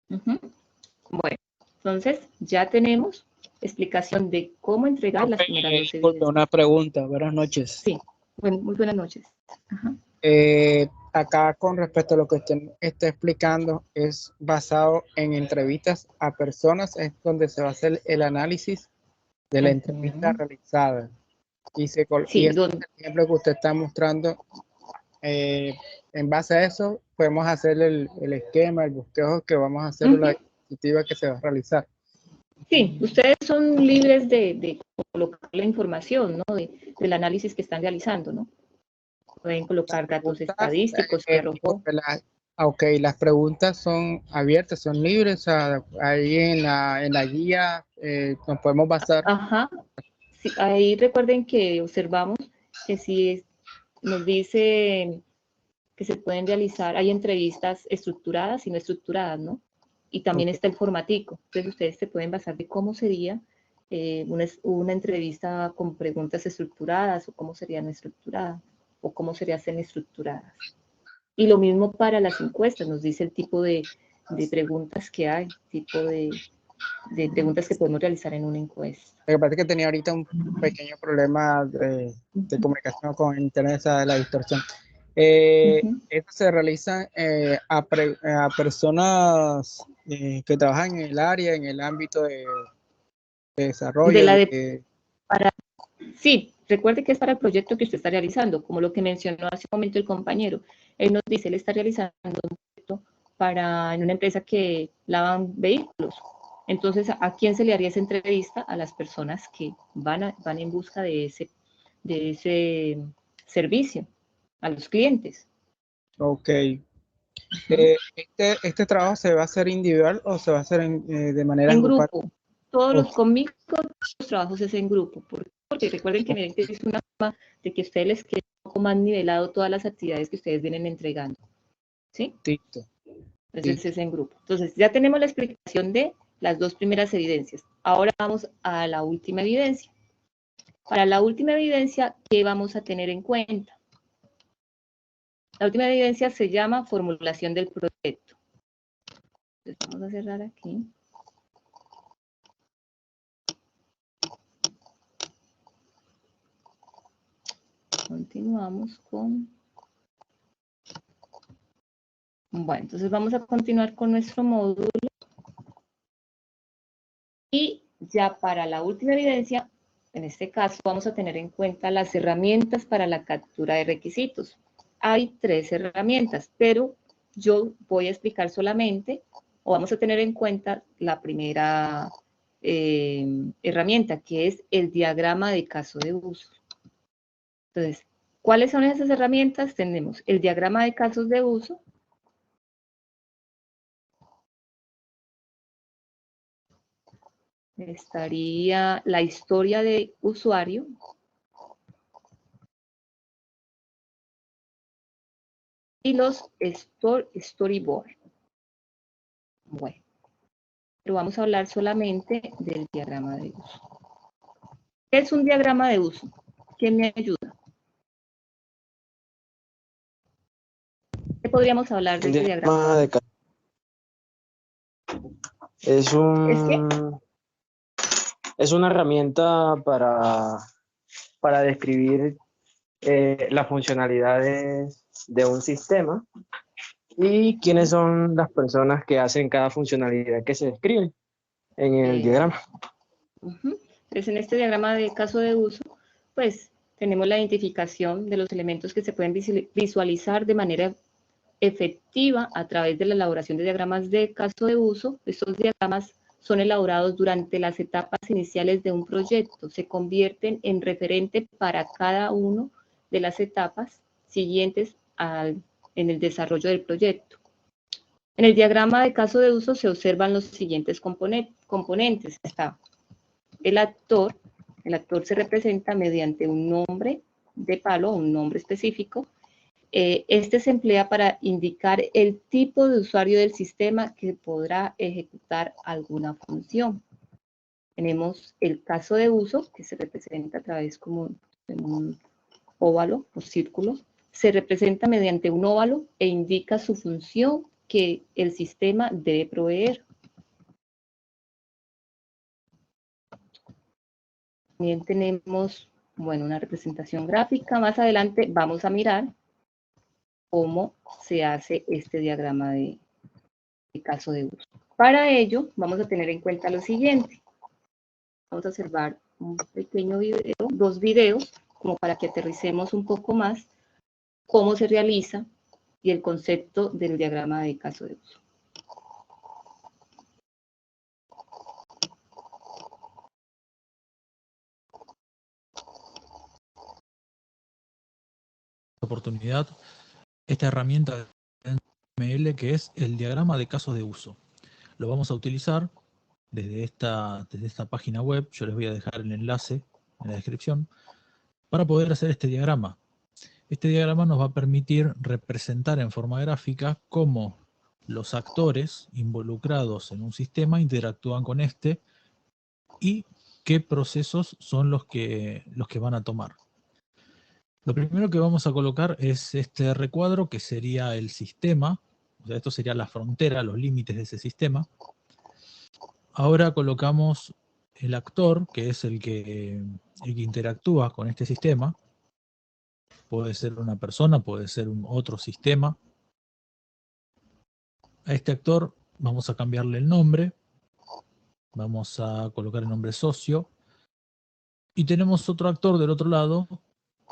Bueno, entonces ya tenemos explicación de cómo entregar las primeras dos Disculpe, evidencias. una pregunta. Buenas noches. Sí, muy buenas noches. Ajá. Acá con respecto a lo que usted está explicando, es basado en entrevistas a personas, es donde se va a hacer el análisis de la entrevista realizada. Y, Sí, y este ejemplo que usted está mostrando, en base a eso, podemos hacer el esquema, el bosquejo que vamos a hacer, la diapositiva que se va a realizar. Sí, ustedes son libres de colocar la información, ¿no? Del análisis que están realizando, ¿no? Pueden colocar datos estadísticos que arrojó. Ok, las preguntas son abiertas, son libres, o sea, ahí en la guía nos podemos basar. Ajá, sí, ahí recuerden que observamos que si nos dice que se pueden realizar, hay entrevistas estructuradas y no estructuradas, ¿no? Y también está el formatico, entonces ustedes se pueden basar de cómo sería una entrevista con preguntas estructuradas o cómo serían estructuradas o cómo serían estructuradas. Y lo mismo para las encuestas, nos dice el tipo de preguntas que hay, tipo de preguntas que podemos realizar en una encuesta. Lo que pasa es que tenía ahorita un pequeño problema de comunicación con internet, esa de la distorsión. Esto se realiza a personas que trabajan en el área, en el ámbito de desarrollo. Sí, recuerde que es para el proyecto que usted está realizando, como lo que mencionó hace un momento el compañero. Él nos dice, él está realizando un proyecto en una empresa que lavan vehículos. Entonces, ¿a quién se le haría esa entrevista? A las personas que van en busca de ese servicio, a los clientes. Ok. ¿Este trabajo se va a hacer individual o se va a hacer de manera en grupal? Grupo. Conmigo los trabajos es en grupo. Porque recuerden que Medente es una forma de que ustedes les quede un poco más nivelado todas las actividades que ustedes vienen entregando. ¿Sí? Entonces es en grupo. Entonces ya tenemos la explicación de las dos primeras evidencias. Ahora vamos a la última evidencia. Para la última evidencia, ¿qué vamos a tener en cuenta? La última evidencia se llama formulación del proyecto. Entonces vamos a cerrar aquí. Continuamos con... Bueno, entonces vamos a continuar con nuestro módulo. Y ya para la última evidencia, en este caso vamos a tener en cuenta las herramientas para la captura de requisitos. Hay 3 herramientas, pero yo voy a explicar solamente, o vamos a tener en cuenta la primera herramienta, que es el diagrama de caso de uso. Entonces, ¿cuáles son esas herramientas? Tenemos el diagrama de casos de uso. Estaría la historia de usuario. Y los storyboard. Bueno, pero vamos a hablar solamente del diagrama de uso. ¿Qué es un diagrama de uso? ¿Quién me ayuda? ¿Qué podríamos hablar de este diagrama de uso? Es una herramienta para describir las funcionalidades de un sistema y quiénes son las personas que hacen cada funcionalidad que se describe en el diagrama. Entonces, en este diagrama de caso de uso, pues tenemos la identificación de los elementos que se pueden visualizar de manera efectiva a través de la elaboración de diagramas de caso de uso. Estos diagramas son elaborados durante las etapas iniciales de un proyecto, se convierten en referente para cada una de las etapas siguientes en el desarrollo del proyecto. En el diagrama de caso de uso se observan los siguientes componentes. Está el actor se representa mediante un nombre de palo, un nombre específico. Este se emplea para indicar el tipo de usuario del sistema que podrá ejecutar alguna función. Tenemos el caso de uso, que se representa a través como de un óvalo o círculo. Se representa mediante un óvalo e indica su función que el sistema debe proveer. También tenemos, bueno, una representación gráfica. Más adelante vamos a mirar cómo se hace este diagrama de caso de uso. Para ello, vamos a tener en cuenta lo siguiente. Vamos a observar un pequeño video, dos videos, como para que aterricemos un poco más cómo se realiza y el concepto del diagrama de caso de uso. Oportunidad, esta herramienta de ML que es el diagrama de caso de uso. Lo vamos a utilizar desde esta página web. Yo les voy a dejar el enlace en la descripción para poder hacer este diagrama. Este diagrama nos va a permitir representar en forma gráfica cómo los actores involucrados en un sistema interactúan con este y qué procesos son los que van a tomar. Lo primero que vamos a colocar es este recuadro, que sería el sistema. O sea, esto sería la frontera, los límites de ese sistema. Ahora colocamos el actor, que es el que interactúa con este sistema. Puede ser una persona, puede ser otro sistema. A este actor vamos a cambiarle el nombre. Vamos a colocar el nombre socio. Y tenemos otro actor del otro lado,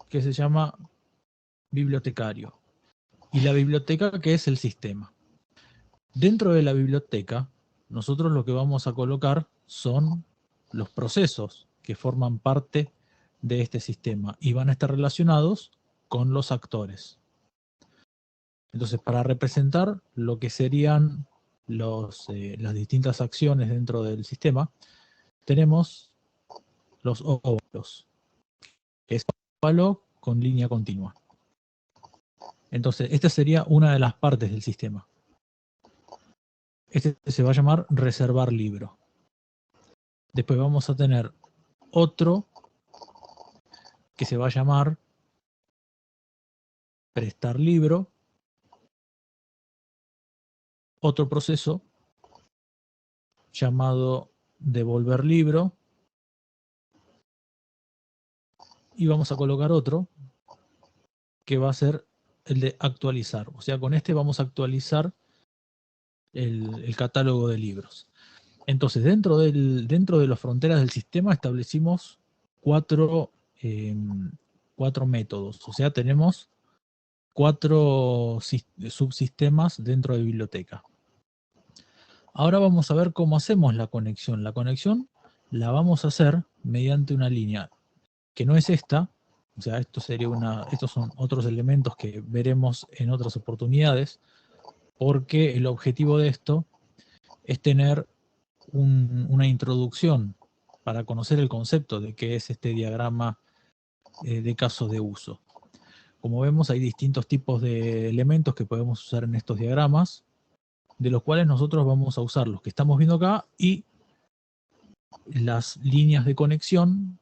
que se llama bibliotecario. Y la biblioteca, que es el sistema. Dentro de la biblioteca, nosotros lo que vamos a colocar son los procesos que forman parte de este sistema y van a estar relacionados con los actores. Entonces, para representar lo que serían las distintas acciones dentro del sistema, tenemos los óvalos, que es óvalo con línea continua. Entonces, esta sería una de las partes del sistema. Este se va a llamar reservar libro. Después vamos a tener otro que se va a llamar prestar libro. Otro proceso llamado devolver libro. Y vamos a colocar otro que va a ser el de actualizar. O sea, con este vamos a actualizar el catálogo de libros. Entonces, dentro de las fronteras del sistema establecimos cuatro métodos. O sea, tenemos 4 subsistemas dentro de biblioteca. Ahora vamos a ver cómo hacemos la conexión. La conexión la vamos a hacer mediante una línea que no es esta. O sea, estos son otros elementos que veremos en otras oportunidades, porque el objetivo de esto es tener una introducción para conocer el concepto de qué es este diagrama de caso de uso. Como vemos, hay distintos tipos de elementos que podemos usar en estos diagramas, de los cuales nosotros vamos a usar los que estamos viendo acá y las líneas de conexión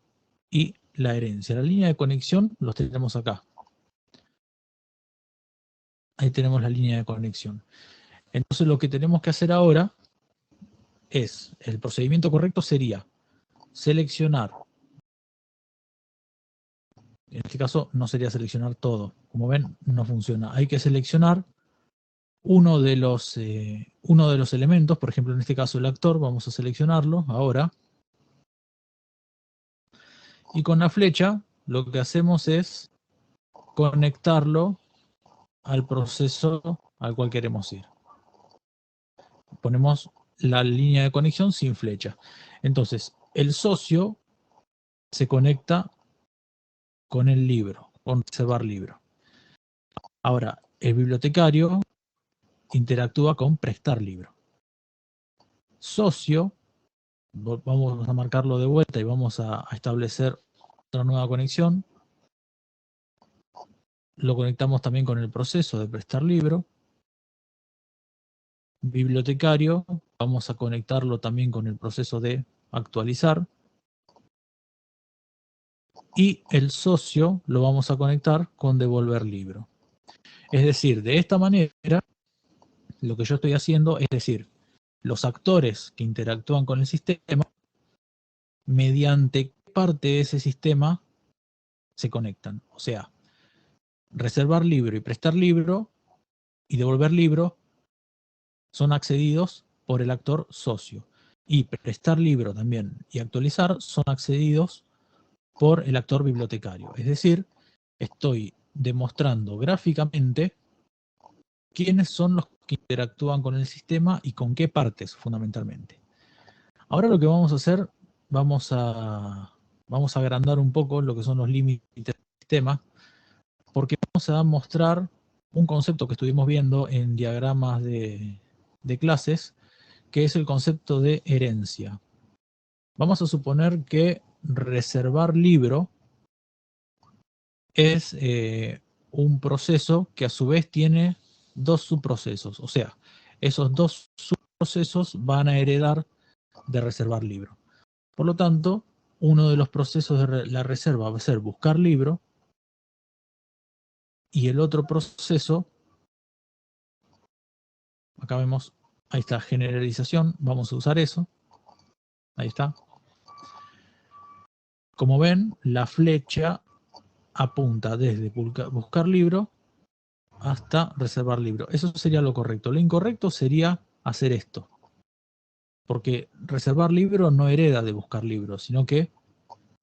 y la herencia. La línea de conexión los tenemos acá. Ahí tenemos la línea de conexión. Entonces lo que tenemos que hacer ahora es, el procedimiento correcto sería seleccionar. En este caso no sería seleccionar todo. Como ven, no funciona. Hay que seleccionar uno de los elementos, por ejemplo en este caso el actor, vamos a seleccionarlo ahora. Y con la flecha lo que hacemos es conectarlo al proceso al cual queremos ir. Ponemos la línea de conexión sin flecha. Entonces, el socio se conecta con el libro, con reservar libro. Ahora, el bibliotecario interactúa con prestar libro. Socio, vamos a marcarlo de vuelta y vamos a establecer otra nueva conexión. Lo conectamos también con el proceso de prestar libro. Bibliotecario, vamos a conectarlo también con el proceso de actualizar. Y el socio lo vamos a conectar con devolver libro. Es decir, de esta manera, lo que yo estoy haciendo es decir, los actores que interactúan con el sistema, mediante parte de ese sistema, se conectan. O sea, reservar libro y prestar libro y devolver libro son accedidos por el actor socio. Y prestar libro también y actualizar son accedidos por el actor bibliotecario. Es decir, estoy demostrando gráficamente quiénes son los que interactúan con el sistema y con qué partes fundamentalmente. Ahora lo que vamos a hacer, vamos a agrandar un poco lo que son los límites del sistema, porque vamos a mostrar un concepto que estuvimos viendo en diagramas de clases, que es el concepto de herencia. Vamos a suponer que reservar libro es un proceso que a su vez tiene dos subprocesos. O sea, esos dos subprocesos van a heredar de reservar libro. Por lo tanto, uno de los procesos de la reserva va a ser buscar libro y el otro proceso, acá vemos, ahí está, generalización, vamos a usar eso. Ahí está. Como ven, la flecha apunta desde buscar libro hasta reservar libro. Eso sería lo correcto. Lo incorrecto sería hacer esto. Porque reservar libro no hereda de buscar libro, sino que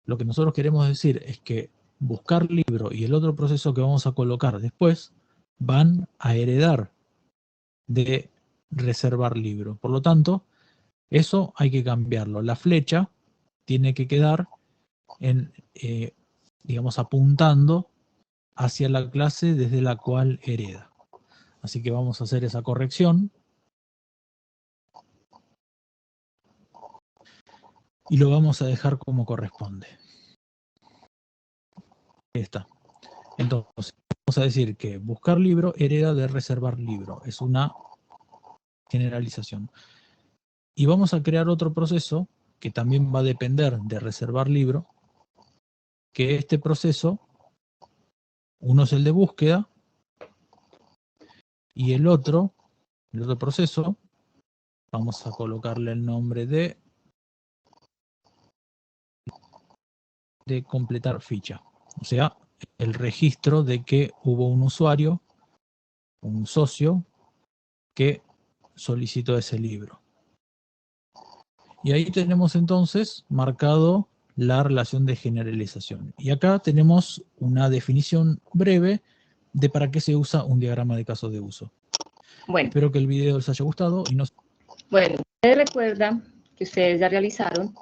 lo que nosotros queremos decir es que buscar libro y el otro proceso que vamos a colocar después van a heredar de reservar libro. Por lo tanto, eso hay que cambiarlo. La flecha tiene que quedar en, digamos, apuntando hacia la clase desde la cual hereda. Así que vamos a hacer esa corrección. Y lo vamos a dejar como corresponde. Ahí está. Entonces, vamos a decir que buscar libro hereda de reservar libro. Es una generalización. Y vamos a crear otro proceso que también va a depender de reservar libro, que este proceso, uno es el de búsqueda, y el otro proceso, vamos a colocarle el nombre de completar ficha. O sea, el registro de que hubo un usuario, un socio, que solicitó ese libro. Y ahí tenemos entonces marcado la relación de generalización. Y acá tenemos una definición breve de para qué se usa un diagrama de caso de uso. Bueno. Espero que el video les haya gustado. Bueno, ustedes recuerdan que ustedes ya realizaron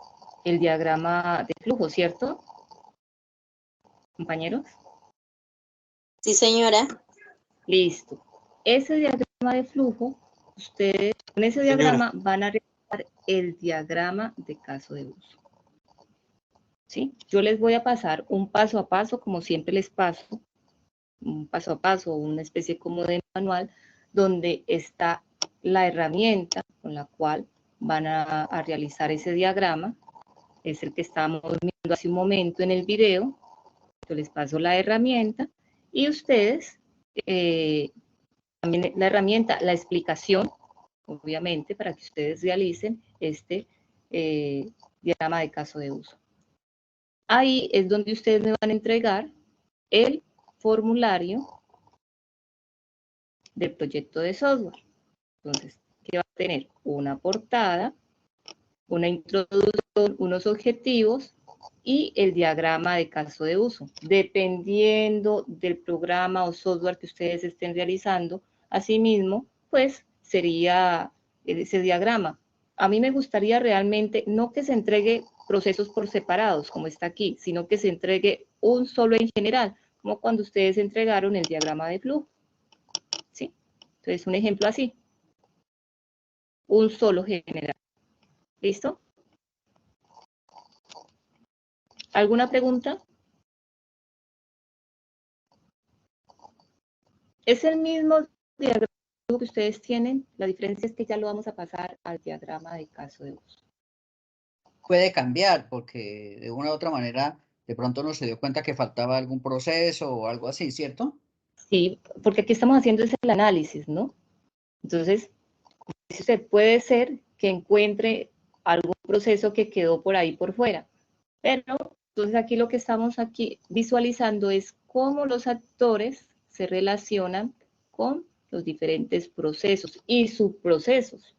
el diagrama de flujo, ¿cierto? ¿Compañeros? Sí, señora. Listo. Ese diagrama de flujo, ustedes con ese diagrama van a realizar el diagrama de caso de uso. ¿Sí? Yo les voy a pasar un paso a paso, como siempre les paso, un paso a paso, una especie como de manual, donde está la herramienta con la cual van a realizar ese diagrama. Es el que estábamos viendo hace un momento en el video. Yo les paso la herramienta y ustedes, también la herramienta, la explicación, obviamente, para que ustedes realicen este diagrama de caso de uso. Ahí es donde ustedes me van a entregar el formulario del proyecto de software. Entonces, ¿qué va a tener? Una portada, una introducción, unos objetivos y el diagrama de caso de uso. Dependiendo del programa o software que ustedes estén realizando, asimismo, pues sería ese diagrama. A mí me gustaría realmente no que se entregue procesos por separados, como está aquí, sino que se entregue un solo en general, como cuando ustedes entregaron el diagrama de flujo. ¿Sí? Entonces, un ejemplo así. Un solo general. ¿Listo? ¿Alguna pregunta? Es el mismo diagrama que ustedes tienen, la diferencia es que ya lo vamos a pasar al diagrama de caso de uso. Puede cambiar porque de una u otra manera de pronto no se dio cuenta que faltaba algún proceso o algo así, ¿cierto? Sí, porque aquí estamos haciendo el análisis, ¿no? Entonces, usted puede ser que encuentre algún proceso que quedó por ahí por fuera, pero entonces aquí lo que estamos aquí visualizando es cómo los actores se relacionan con los diferentes procesos y subprocesos.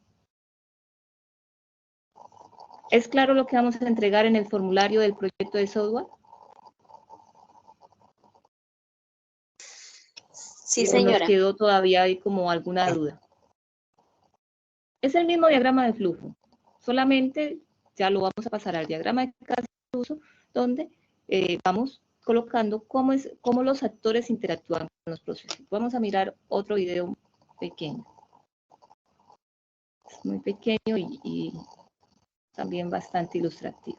¿Es claro lo que vamos a entregar en el formulario del proyecto de software? Sí, ¿O señora. nos quedó todavía ahí como alguna duda? Es el mismo diagrama de flujo, solamente ya lo vamos a pasar al diagrama de caso de uso, donde vamos colocando cómo los actores interactúan con los procesos. Vamos a mirar otro video pequeño. Es muy pequeño y también bastante ilustrativo.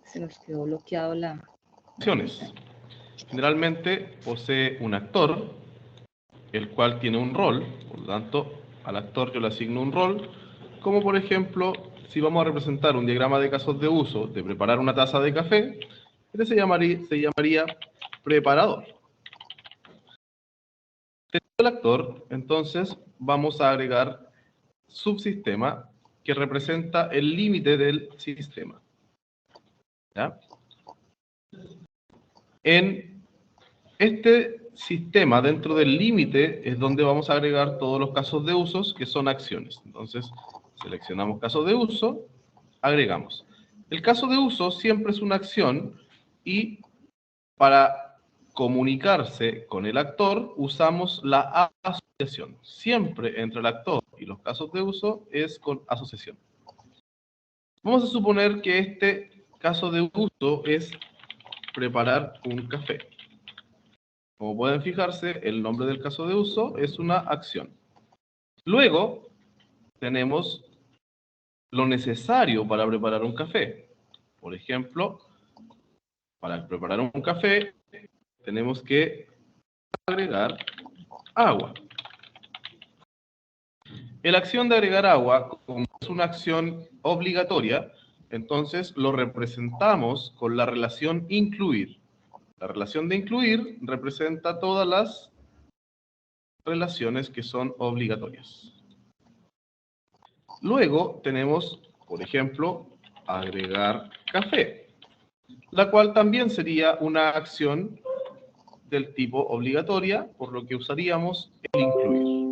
Se nos quedó bloqueado la... Acciones. Generalmente posee un actor, el cual tiene un rol, por lo tanto, al actor yo le asigno un rol, como por ejemplo, si vamos a representar un diagrama de casos de uso de preparar una taza de café, este se llamaría preparador. Teniendo el actor, entonces vamos a agregar subsistema que representa el límite del sistema. ¿Ya? En este sistema, dentro del límite, es donde vamos a agregar todos los casos de usos que son acciones. Entonces, seleccionamos caso de uso, agregamos. El caso de uso siempre es una acción y para comunicarse con el actor usamos la asociación. Siempre entre el actor y los casos de uso es con asociación. Vamos a suponer que este caso de uso es preparar un café. Como pueden fijarse, el nombre del caso de uso es una acción. Luego, tenemos lo necesario para preparar un café. Por ejemplo, para preparar un café, tenemos que agregar agua. La acción de agregar agua, como es una acción obligatoria, entonces lo representamos con la relación incluir. La relación de incluir representa todas las relaciones que son obligatorias. Luego tenemos, por ejemplo, agregar café, la cual también sería una acción del tipo obligatoria, por lo que usaríamos el incluir.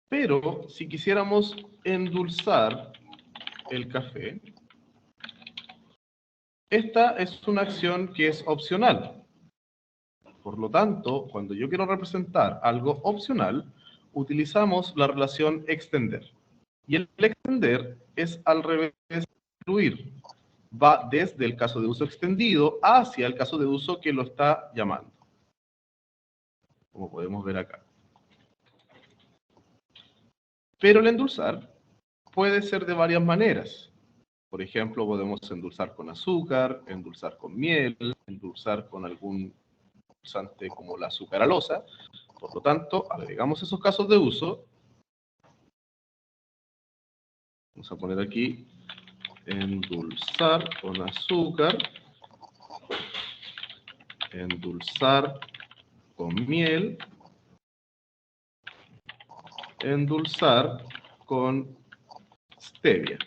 Pero si quisiéramos endulzar el café, esta es una acción que es opcional. Por lo tanto, cuando yo quiero representar algo opcional, utilizamos la relación extender. Y el extender es al revés de incluir. Va desde el caso de uso extendido hacia el caso de uso que lo está llamando. Como podemos ver acá. Pero el endulzar puede ser de varias maneras. Por ejemplo, podemos endulzar con azúcar, endulzar con miel, endulzar con algún endulzante como la azucaralosa. Por lo tanto, agregamos esos casos de uso. Vamos a poner aquí endulzar con azúcar, endulzar con miel, endulzar con stevia.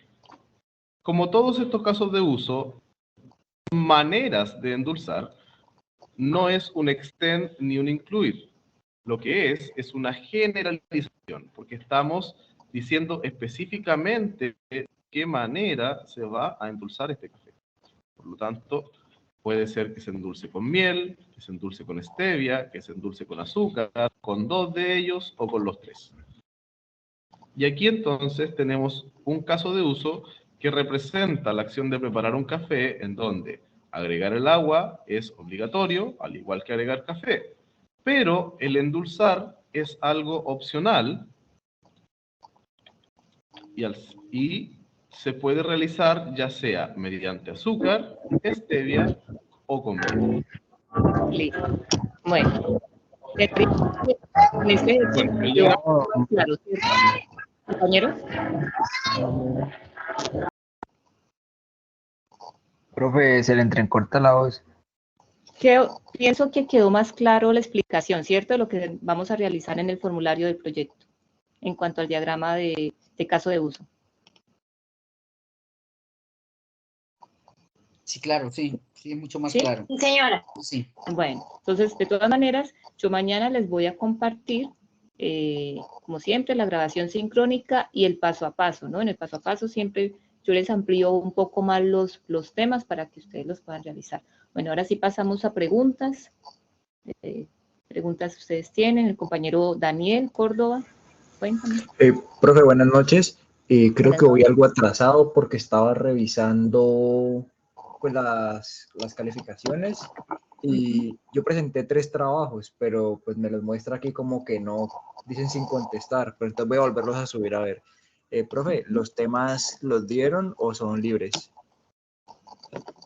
Como todos estos casos de uso, maneras de endulzar, no es un extend ni un incluir. Lo que es una generalización, porque estamos diciendo específicamente de qué manera se va a endulzar este café. Por lo tanto, puede ser que se endulce con miel, que se endulce con stevia, que se endulce con azúcar, con 2 de ellos o con los 3. Y aquí entonces tenemos un caso de uso que representa la acción de preparar un café en donde agregar el agua es obligatorio, al igual que agregar café. Pero el endulzar es algo opcional y se puede realizar ya sea mediante azúcar, stevia o con miel. Listo. Bueno, en este ejercicio, claro, ¿cierto? Compañeros. Profe, se le entrecorta la voz. Pienso que quedó más claro la explicación, ¿cierto? De lo que vamos a realizar en el formulario del proyecto, en cuanto al diagrama de caso de uso. Sí, claro, sí, es mucho más ¿Sí? claro. Sí, señora. Sí. Bueno, entonces, de todas maneras, yo mañana les voy a compartir, como siempre, la grabación sincrónica y el paso a paso, ¿no? En el paso a paso siempre yo les amplío un poco más los temas para que ustedes los puedan realizar. Bueno, ahora sí pasamos a preguntas. Preguntas ustedes tienen. El compañero Daniel Córdoba, cuéntame. Profe, buenas noches. Creo Buenas que voy noches. algo atrasado porque estaba revisando pues, las calificaciones y yo presenté 3 trabajos, pero pues me los muestra aquí como que no, dicen sin contestar, pero entonces voy a volverlos a subir a ver. Profe, ¿los temas los dieron o son libres?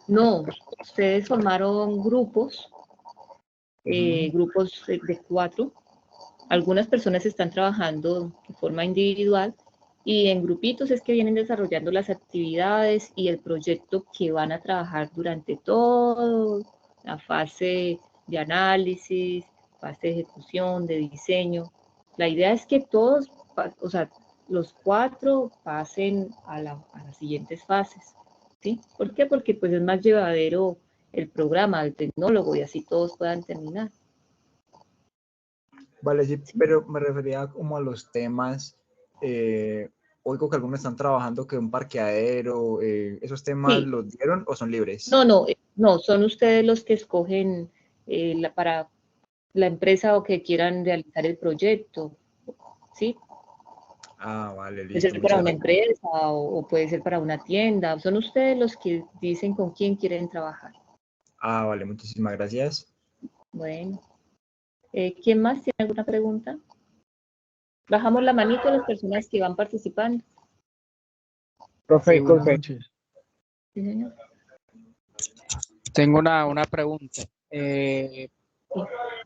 No, ustedes formaron grupos, grupos de 4. Algunas personas están trabajando de forma individual y en grupitos es que vienen desarrollando las actividades y el proyecto que van a trabajar durante toda la fase de análisis, fase de ejecución, de diseño. La idea es que todos, o sea, los 4 pasen a las siguientes fases, ¿sí? ¿Por qué? Porque pues es más llevadero el programa, el tecnólogo y así todos puedan terminar. Vale, sí, pero me refería como a los temas, oigo que algunos están trabajando que un parqueadero, ¿esos temas Sí. los dieron o son libres? No, son ustedes los que escogen para la empresa o que quieran realizar el proyecto, ¿sí? Ah, vale, Puede listo, ser para muchas una gracias. empresa o puede ser para una tienda. Son ustedes los que dicen con quién quieren trabajar. Ah, vale, muchísimas gracias. Bueno. ¿Quién más tiene alguna pregunta? Bajamos la manito a las personas que van participando. Profe, Buenas disculpe, noches. Sí, señor. tengo una pregunta.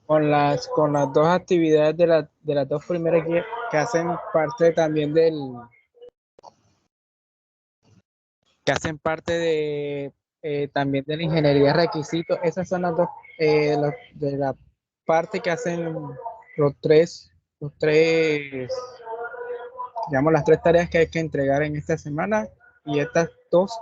Con las 2 actividades de las 2 primeras que hacen parte también también de la ingeniería de requisitos, esas son las 2 de la parte que hacen los tres, digamos, las 3 tareas que hay que entregar en esta semana y estas 2.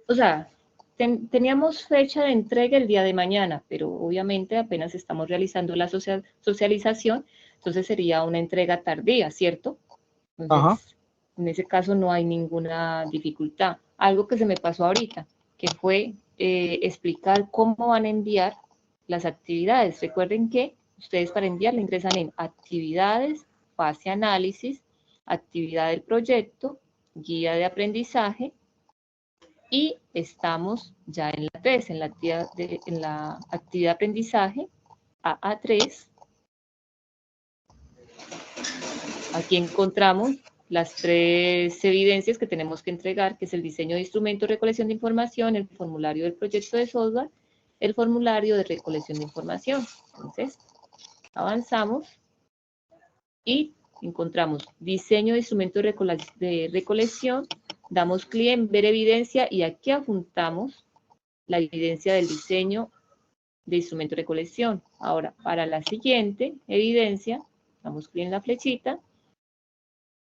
O sea, teníamos fecha de entrega el día de mañana, pero obviamente apenas estamos realizando la socialización, entonces sería una entrega tardía, ¿cierto? Entonces, en ese caso no hay ninguna dificultad. Algo que se me pasó ahorita, que fue explicar cómo van a enviar las actividades. Recuerden que ustedes para enviarla ingresan en actividades, fase análisis, actividad del proyecto, guía de aprendizaje, y estamos ya en la 3, en la actividad de aprendizaje AA3. Aquí encontramos las 3 evidencias que tenemos que entregar, que es el diseño de instrumento de recolección de información, el formulario del proyecto de software, el formulario de recolección de información. Entonces, avanzamos y encontramos diseño de instrumento de recolección, damos clic en ver evidencia y aquí adjuntamos la evidencia del diseño de instrumento de recolección. Ahora, para la siguiente evidencia, damos clic en la flechita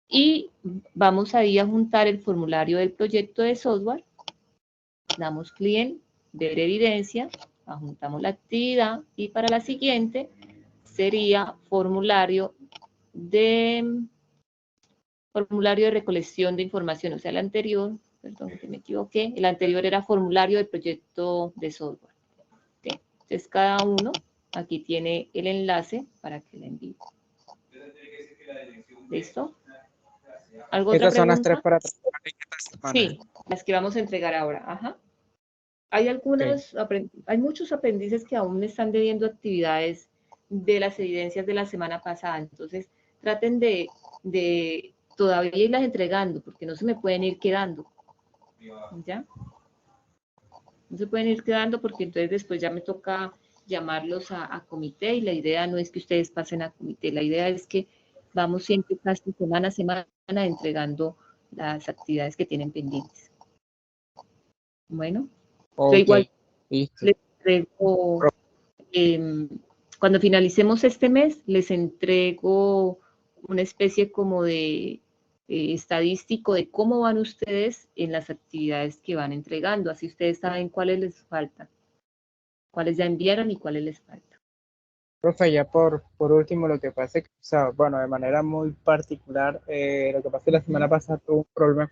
y vamos ahí a juntar el formulario del proyecto de software, damos clic en ver evidencia, adjuntamos la actividad y para la siguiente sería formulario de recolección de información, o sea, el anterior, perdón que me equivoqué, el anterior era formulario de proyecto de software. ¿Sí? Entonces cada uno aquí tiene el enlace para que le envíe. ¿Listo? ¿Alguna otra Estas son las pregunta? 3 para trabajar en esta semana. Sí, las que vamos a entregar ahora. Ajá. Hay algunos, hay muchos aprendices que aún me están debiendo actividades de las evidencias de la semana pasada. Entonces, traten de todavía irlas entregando, porque no se me pueden ir quedando. ¿Ya? No se pueden ir quedando porque entonces después ya me toca llamarlos a comité y la idea no es que ustedes pasen a comité, la idea es que vamos siempre casi semana a semana entregando las actividades que tienen pendientes. Bueno, yo igual les entrego, cuando finalicemos este mes, les entrego una especie como de estadístico de cómo van ustedes en las actividades que van entregando, así ustedes saben cuáles les faltan, cuáles ya enviaron y cuáles les faltan. Profe, ya por último, lo que pasa es que, o sea, bueno, de manera muy particular, lo que pasa es que la semana pasada tuve un problema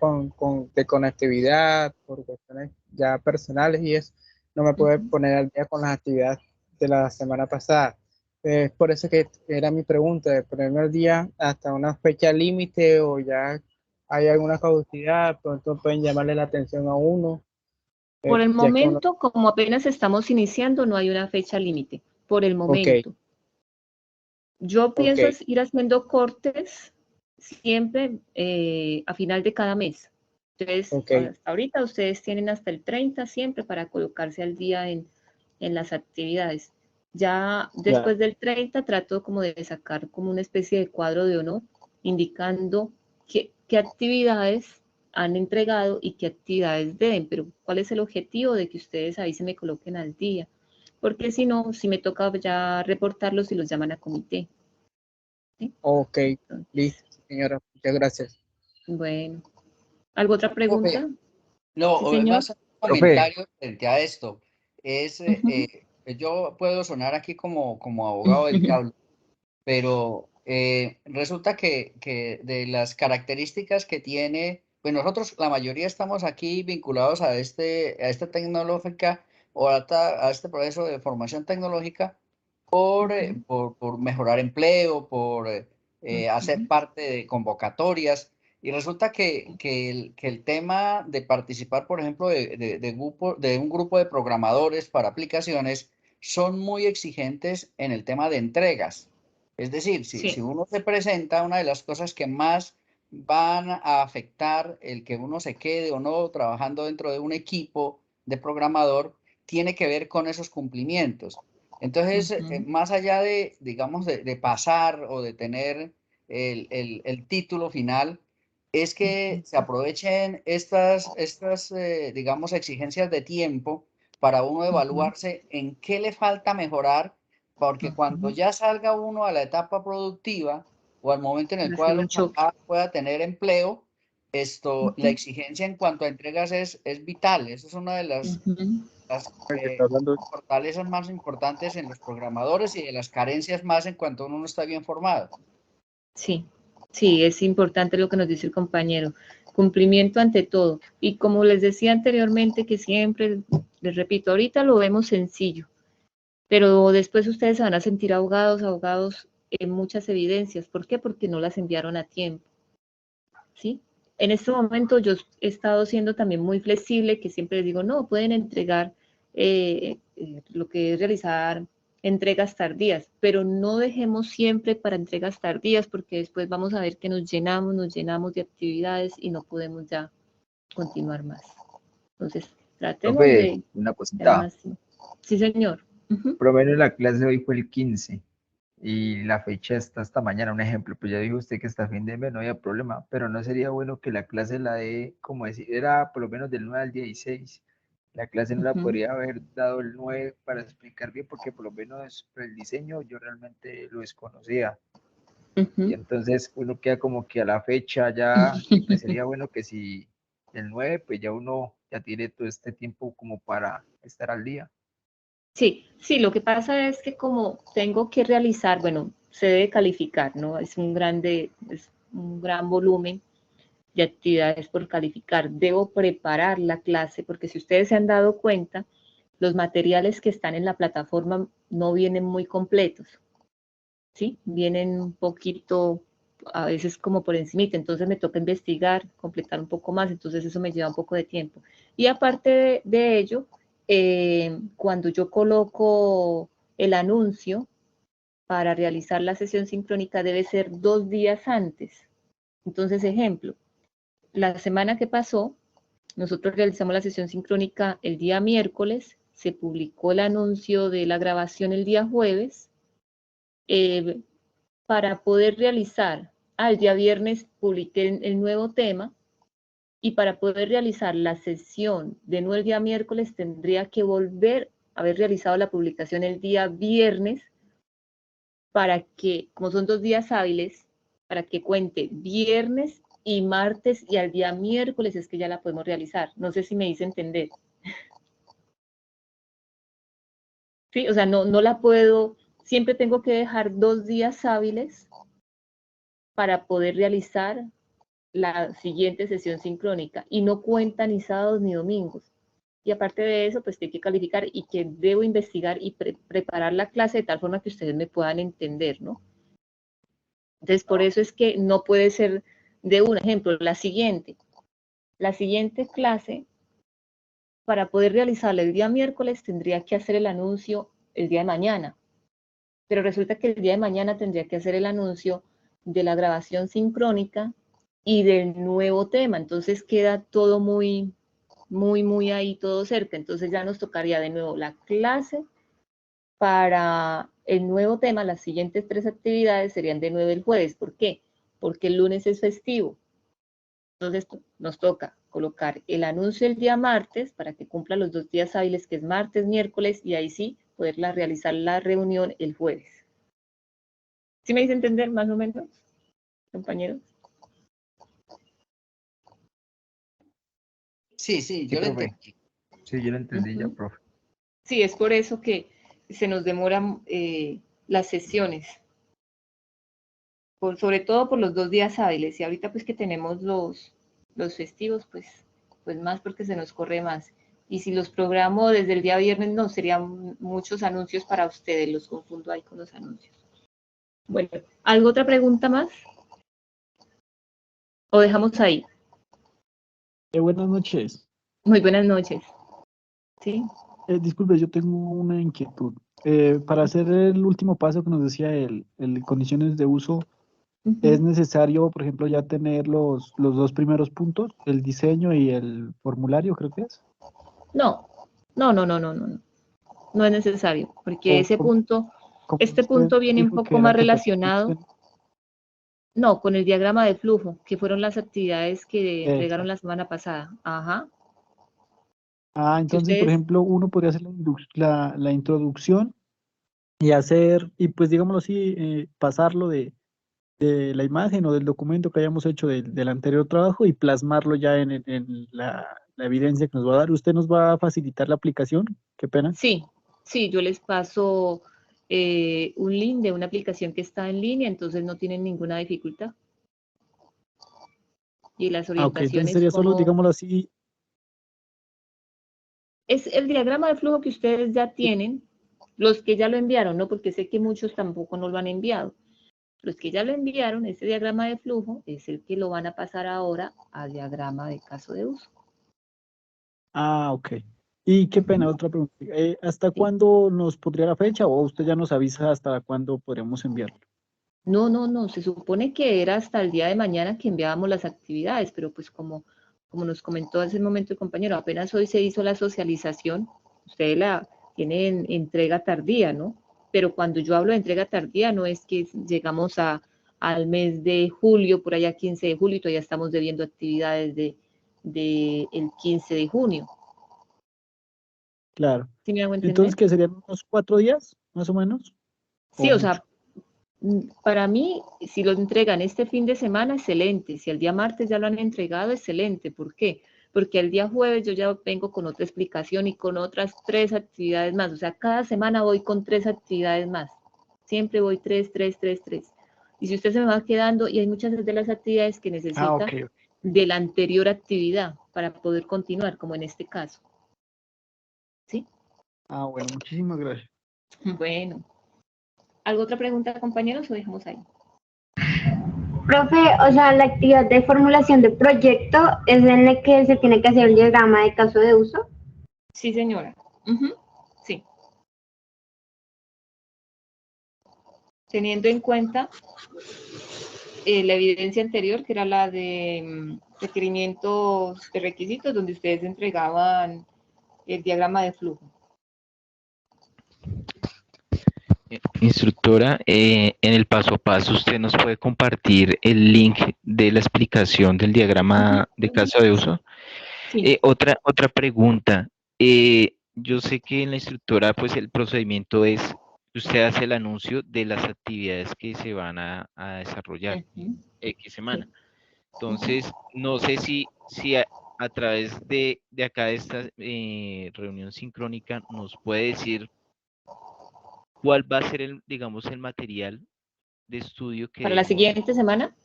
de conectividad, por cuestiones ya personales y eso, no me pude poner al día con las actividades de la semana pasada. Es por eso que era mi pregunta, de ponerme al día hasta una fecha límite o ya hay alguna caducidad, pronto pueden llamarle la atención a uno. Por el Ya que uno... momento, como apenas estamos iniciando, no hay una fecha límite, por el momento. Yo pienso ir haciendo cortes siempre a final de cada mes. Entonces, hasta ahorita ustedes tienen hasta el 30 siempre para colocarse al día en las actividades. Ya después del 30 trato como de sacar como una especie de cuadro de honor, indicando qué actividades han entregado y qué actividades deben, pero cuál es el objetivo de que ustedes ahí se me coloquen al día. Porque si no, si me toca ya reportarlos y los llaman a comité. ¿Sí? Ok, listo, señora, muchas gracias. Bueno, ¿alguna otra pregunta? No, ¿Sí, señor? más un comentario frente a esto. Es, yo puedo sonar aquí como abogado del diablo, pero resulta que de las características que tiene, pues nosotros la mayoría estamos aquí vinculados a esta tecnológica o a este proceso de formación tecnológica por mejorar empleo, por hacer parte de convocatorias. Y resulta que el tema de participar, por ejemplo, de un grupo de programadores para aplicaciones son muy exigentes en el tema de entregas. Es decir, si uno se presenta, una de las cosas que más van a afectar el que uno se quede o no trabajando dentro de un equipo de programador tiene que ver con esos cumplimientos. Entonces, más allá de, digamos, de pasar o de tener el título final, es que se aprovechen estas digamos, exigencias de tiempo para uno evaluarse en qué le falta mejorar, porque cuando ya salga uno a la etapa productiva o al momento en el cual uno pueda tener empleo, la exigencia en cuanto a entregas es vital. Eso es una de las fortalezas más importantes en los programadores y de las carencias más en cuanto uno no está bien formado. Sí, sí, es importante lo que nos dice el compañero. Cumplimiento ante todo. Y como les decía anteriormente, que siempre, les repito, ahorita lo vemos sencillo, pero después ustedes se van a sentir ahogados en muchas evidencias. ¿Por qué? Porque no las enviaron a tiempo. ¿Sí? En este momento yo he estado siendo también muy flexible, que siempre les digo, no, pueden entregar lo que es realizar entregas tardías, pero no dejemos siempre para entregas tardías, porque después vamos a ver que nos llenamos de actividades y no podemos ya continuar más. Entonces, tratemos Profe, una cosita. Sí, señor. Por lo menos la clase de hoy fue el 15 y la fecha está hasta mañana, un ejemplo, pues ya dijo usted que hasta fin de mes no había problema, pero no sería bueno que la clase la dé, como decir, era por lo menos del 9 al 16. La clase no la podría haber dado el 9 para explicar bien, porque por lo menos el diseño yo realmente lo desconocía. Y entonces uno queda como que a la fecha ya, y pues sería bueno que si el 9, pues ya uno ya tiene todo este tiempo como para estar al día. Sí, sí, lo que pasa es que como tengo que realizar, bueno, se debe calificar, ¿no? Es un gran volumen de actividades por calificar. Debo preparar la clase, porque si ustedes se han dado cuenta, los materiales que están en la plataforma no vienen muy completos, ¿sí? Vienen un poquito, a veces como por encimita, entonces me toca investigar, completar un poco más, entonces eso me lleva un poco de tiempo. Y aparte de ello, cuando yo coloco el anuncio para realizar la sesión sincrónica debe ser 2 días antes. Entonces, ejemplo, la semana que pasó, nosotros realizamos la sesión sincrónica el día miércoles, se publicó el anuncio de la grabación el día jueves, para poder realizar, el día viernes publiqué el nuevo tema, y para poder realizar la sesión de nuevo el día miércoles tendría que volver a haber realizado la publicación el día viernes para que, como son 2 días hábiles, para que cuente viernes y martes y al día miércoles es que ya la podemos realizar. No sé si me hice entender. Sí, o sea, no la puedo, siempre tengo que dejar 2 días hábiles para poder realizar la siguiente sesión sincrónica y no cuenta ni sábados ni domingos. Y aparte de eso, pues que hay que calificar y que debo investigar y preparar la clase de tal forma que ustedes me puedan entender, ¿no? Entonces, por eso es que no puede ser de un ejemplo. La siguiente clase, para poder realizarla el día miércoles, tendría que hacer el anuncio el día de mañana. Pero resulta que el día de mañana tendría que hacer el anuncio de la grabación sincrónica y del nuevo tema. Entonces queda todo muy ahí, todo cerca. Entonces ya nos tocaría de nuevo la clase para el nuevo tema. Las siguientes 3 actividades serían de nuevo el jueves. ¿Por qué? Porque el lunes es festivo. Entonces nos toca colocar el anuncio el día martes para que cumpla los 2 días hábiles, que es martes, miércoles, y ahí sí poderla realizar la reunión el jueves. ¿Sí me hice entender más o menos, compañeros? Sí, yo lo entendí. Sí, yo lo entendí ya, profe. Sí, es por eso que se nos demoran las sesiones, sobre todo por los 2 días hábiles, y ahorita pues que tenemos los festivos, pues más porque se nos corre más. Y si los programo desde el día viernes, no, serían muchos anuncios para ustedes, los confundo ahí con los anuncios. Bueno, ¿otra pregunta más? ¿O dejamos ahí? Buenas noches. Muy buenas noches. Sí. Disculpe, yo tengo una inquietud. Para hacer el último paso que nos decía el condiciones de uso, ¿es necesario, por ejemplo, ya tener los 2 primeros puntos, el diseño y el formulario, creo que es? No es necesario, porque este punto viene un poco más relacionado, no, con el diagrama de flujo, que fueron las actividades que entregaron la semana pasada. Ajá. Entonces, por ejemplo, uno podría hacer la introducción y pues digámoslo así, pasarlo de la imagen o del documento que hayamos hecho del anterior trabajo y plasmarlo ya en la evidencia que nos va a dar. ¿Usted nos va a facilitar la aplicación? Qué pena. Sí, yo les paso un link de una aplicación que está en línea, entonces no tienen ninguna dificultad. Y las orientaciones entonces sería solo, digámoslo así. Es el diagrama de flujo que ustedes ya tienen, los que ya lo enviaron, ¿no? Porque sé que muchos tampoco no lo han enviado. Los que ya lo enviaron, ese diagrama de flujo es el que lo van a pasar ahora a diagrama de caso de uso. Ok. Y qué pena, otra pregunta. ¿Hasta cuándo nos pondría la fecha o usted ya nos avisa hasta cuándo podríamos enviarlo? No, se supone que era hasta el día de mañana que enviábamos las actividades, pero pues como nos comentó hace un momento el compañero, apenas hoy se hizo la socialización, ustedes la tienen entrega tardía, ¿no? Pero cuando yo hablo de entrega tardía no es que llegamos al mes de julio, por allá 15 de julio, y todavía estamos debiendo actividades de el 15 de junio. Claro. ¿Sí me hago entender? Entonces, ¿qué serían unos 4 días, más o menos? Sí, o sea, para mí, si lo entregan este fin de semana, excelente. Si el día martes ya lo han entregado, excelente. ¿Por qué? porque el día jueves yo ya vengo con otra explicación y con otras 3 actividades más. O sea, cada semana voy con 3 actividades más. Siempre voy 3, 3, 3, 3. Y si usted se me va quedando, y hay muchas de las actividades que necesita ok. de la anterior actividad para poder continuar, como en este caso. ¿Sí? Bueno, muchísimas gracias. Bueno. ¿Alguna otra pregunta, compañeros, o dejamos ahí? Profe, o sea, la actividad de formulación de proyecto es en la que se tiene que hacer el diagrama de caso de uso. Sí, señora. Sí. Teniendo en cuenta la evidencia anterior, que era la de requerimientos de requisitos, donde ustedes entregaban el diagrama de flujo. Instructora, en el paso a paso usted nos puede compartir el link de la explicación del diagrama de caso de uso. Sí. Otra pregunta. Yo sé que en la instructora pues el procedimiento es que usted hace el anuncio de las actividades que se van a desarrollar X semana. Entonces, no sé si a través de acá de esta reunión sincrónica nos puede decir cuál va a ser el, digamos, el material de estudio que ¿Para la siguiente semana?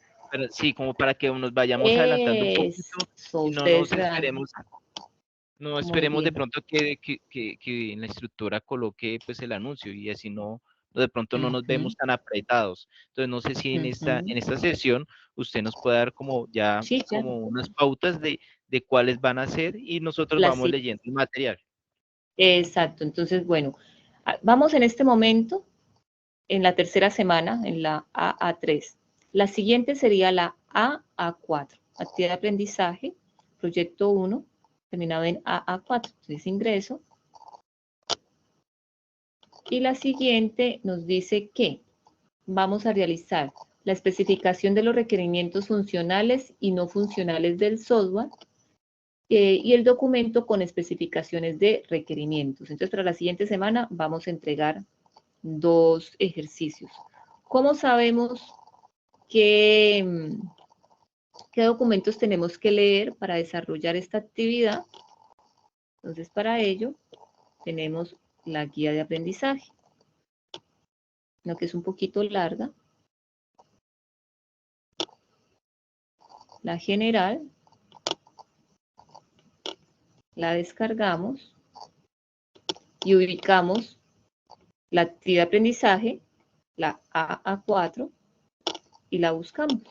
Sí, como para que nos vayamos adelantando un poquito y no nos esperemos. No esperemos de pronto que la instructora coloque pues el anuncio y así no, de pronto no nos vemos tan apretados. Entonces no sé si en esta sesión usted nos puede dar como ya como unas pautas de cuáles van a ser y nosotros vamos leyendo el material. Exacto, entonces bueno, vamos en este momento en la tercera semana, en la AA3. La siguiente sería la AA4, actividad de aprendizaje, proyecto 1, terminado en AA4. Entonces ingreso. Y la siguiente nos dice que vamos a realizar la especificación de los requerimientos funcionales y no funcionales del software y el documento con especificaciones de requerimientos. Entonces, para la siguiente semana vamos a entregar 2 ejercicios. ¿Cómo sabemos qué documentos tenemos que leer para desarrollar esta actividad? Entonces, para ello, tenemos la guía de aprendizaje, lo que es un poquito larga. La general, la descargamos y ubicamos la actividad de aprendizaje, la AA4, y la buscamos.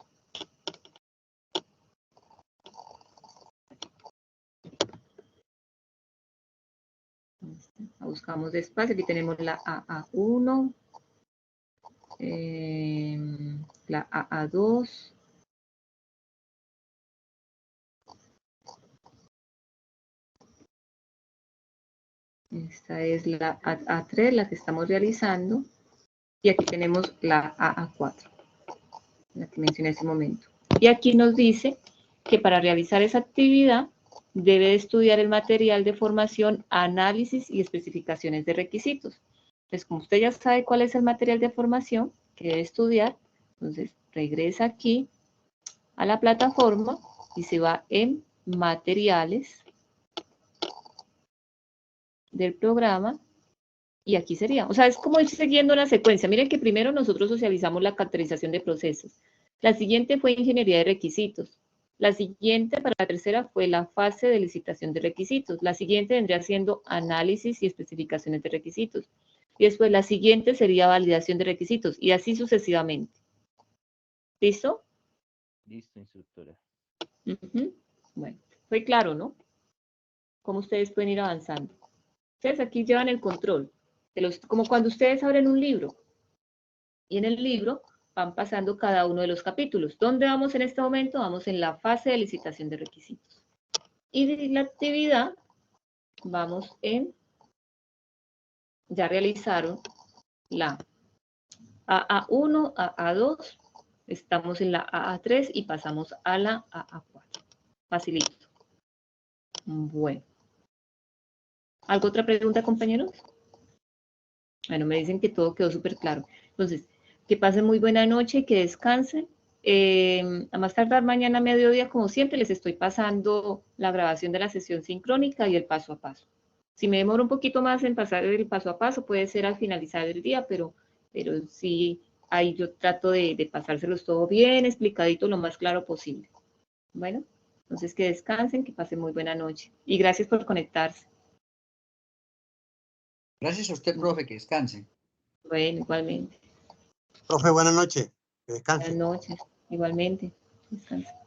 La buscamos despacio, aquí tenemos la AA1, la AA2, esta es la AA3, la que estamos realizando, y aquí tenemos la AA4, la que mencioné hace un momento. Y aquí nos dice que para realizar esa actividad debe de estudiar el material de formación, análisis y especificaciones de requisitos. Entonces, como usted ya sabe cuál es el material de formación que debe estudiar, entonces regresa aquí a la plataforma y se va en materiales del programa y aquí sería. O sea, es como ir siguiendo una secuencia. Miren que primero nosotros socializamos la caracterización de procesos. La siguiente fue ingeniería de requisitos. La siguiente, para la tercera, fue la fase de licitación de requisitos. La siguiente vendría siendo análisis y especificaciones de requisitos. Y después la siguiente sería validación de requisitos. Y así sucesivamente. ¿Listo? Listo, instructora. Bueno, fue claro, ¿no? Cómo ustedes pueden ir avanzando. Ustedes aquí llevan el control. Como cuando ustedes abren un libro. Y en el libro van pasando cada uno de los capítulos. ¿Dónde vamos en este momento? Vamos en la fase de licitación de requisitos. Y de la actividad, vamos en, ya realizaron la AA1, AA2, estamos en la AA3 y pasamos a la AA4. Facilito. Bueno. ¿Alguna otra pregunta, compañeros? Bueno, me dicen que todo quedó súper claro. Entonces, que pasen muy buena noche, que descansen A más tardar mañana a mediodía, como siempre, les estoy pasando la grabación de la sesión sincrónica y el paso a paso. Si me demoro un poquito más en pasar el paso a paso, puede ser al finalizar el día, pero sí, ahí yo trato de pasárselos todo bien, explicadito, lo más claro posible. Bueno, entonces que descansen, que pasen muy buena noche. Y gracias por conectarse. Gracias a usted, profe, que descanse. Bueno, igualmente. Profe, buenas noches. Que descanse. Buenas noches, igualmente. Descanse.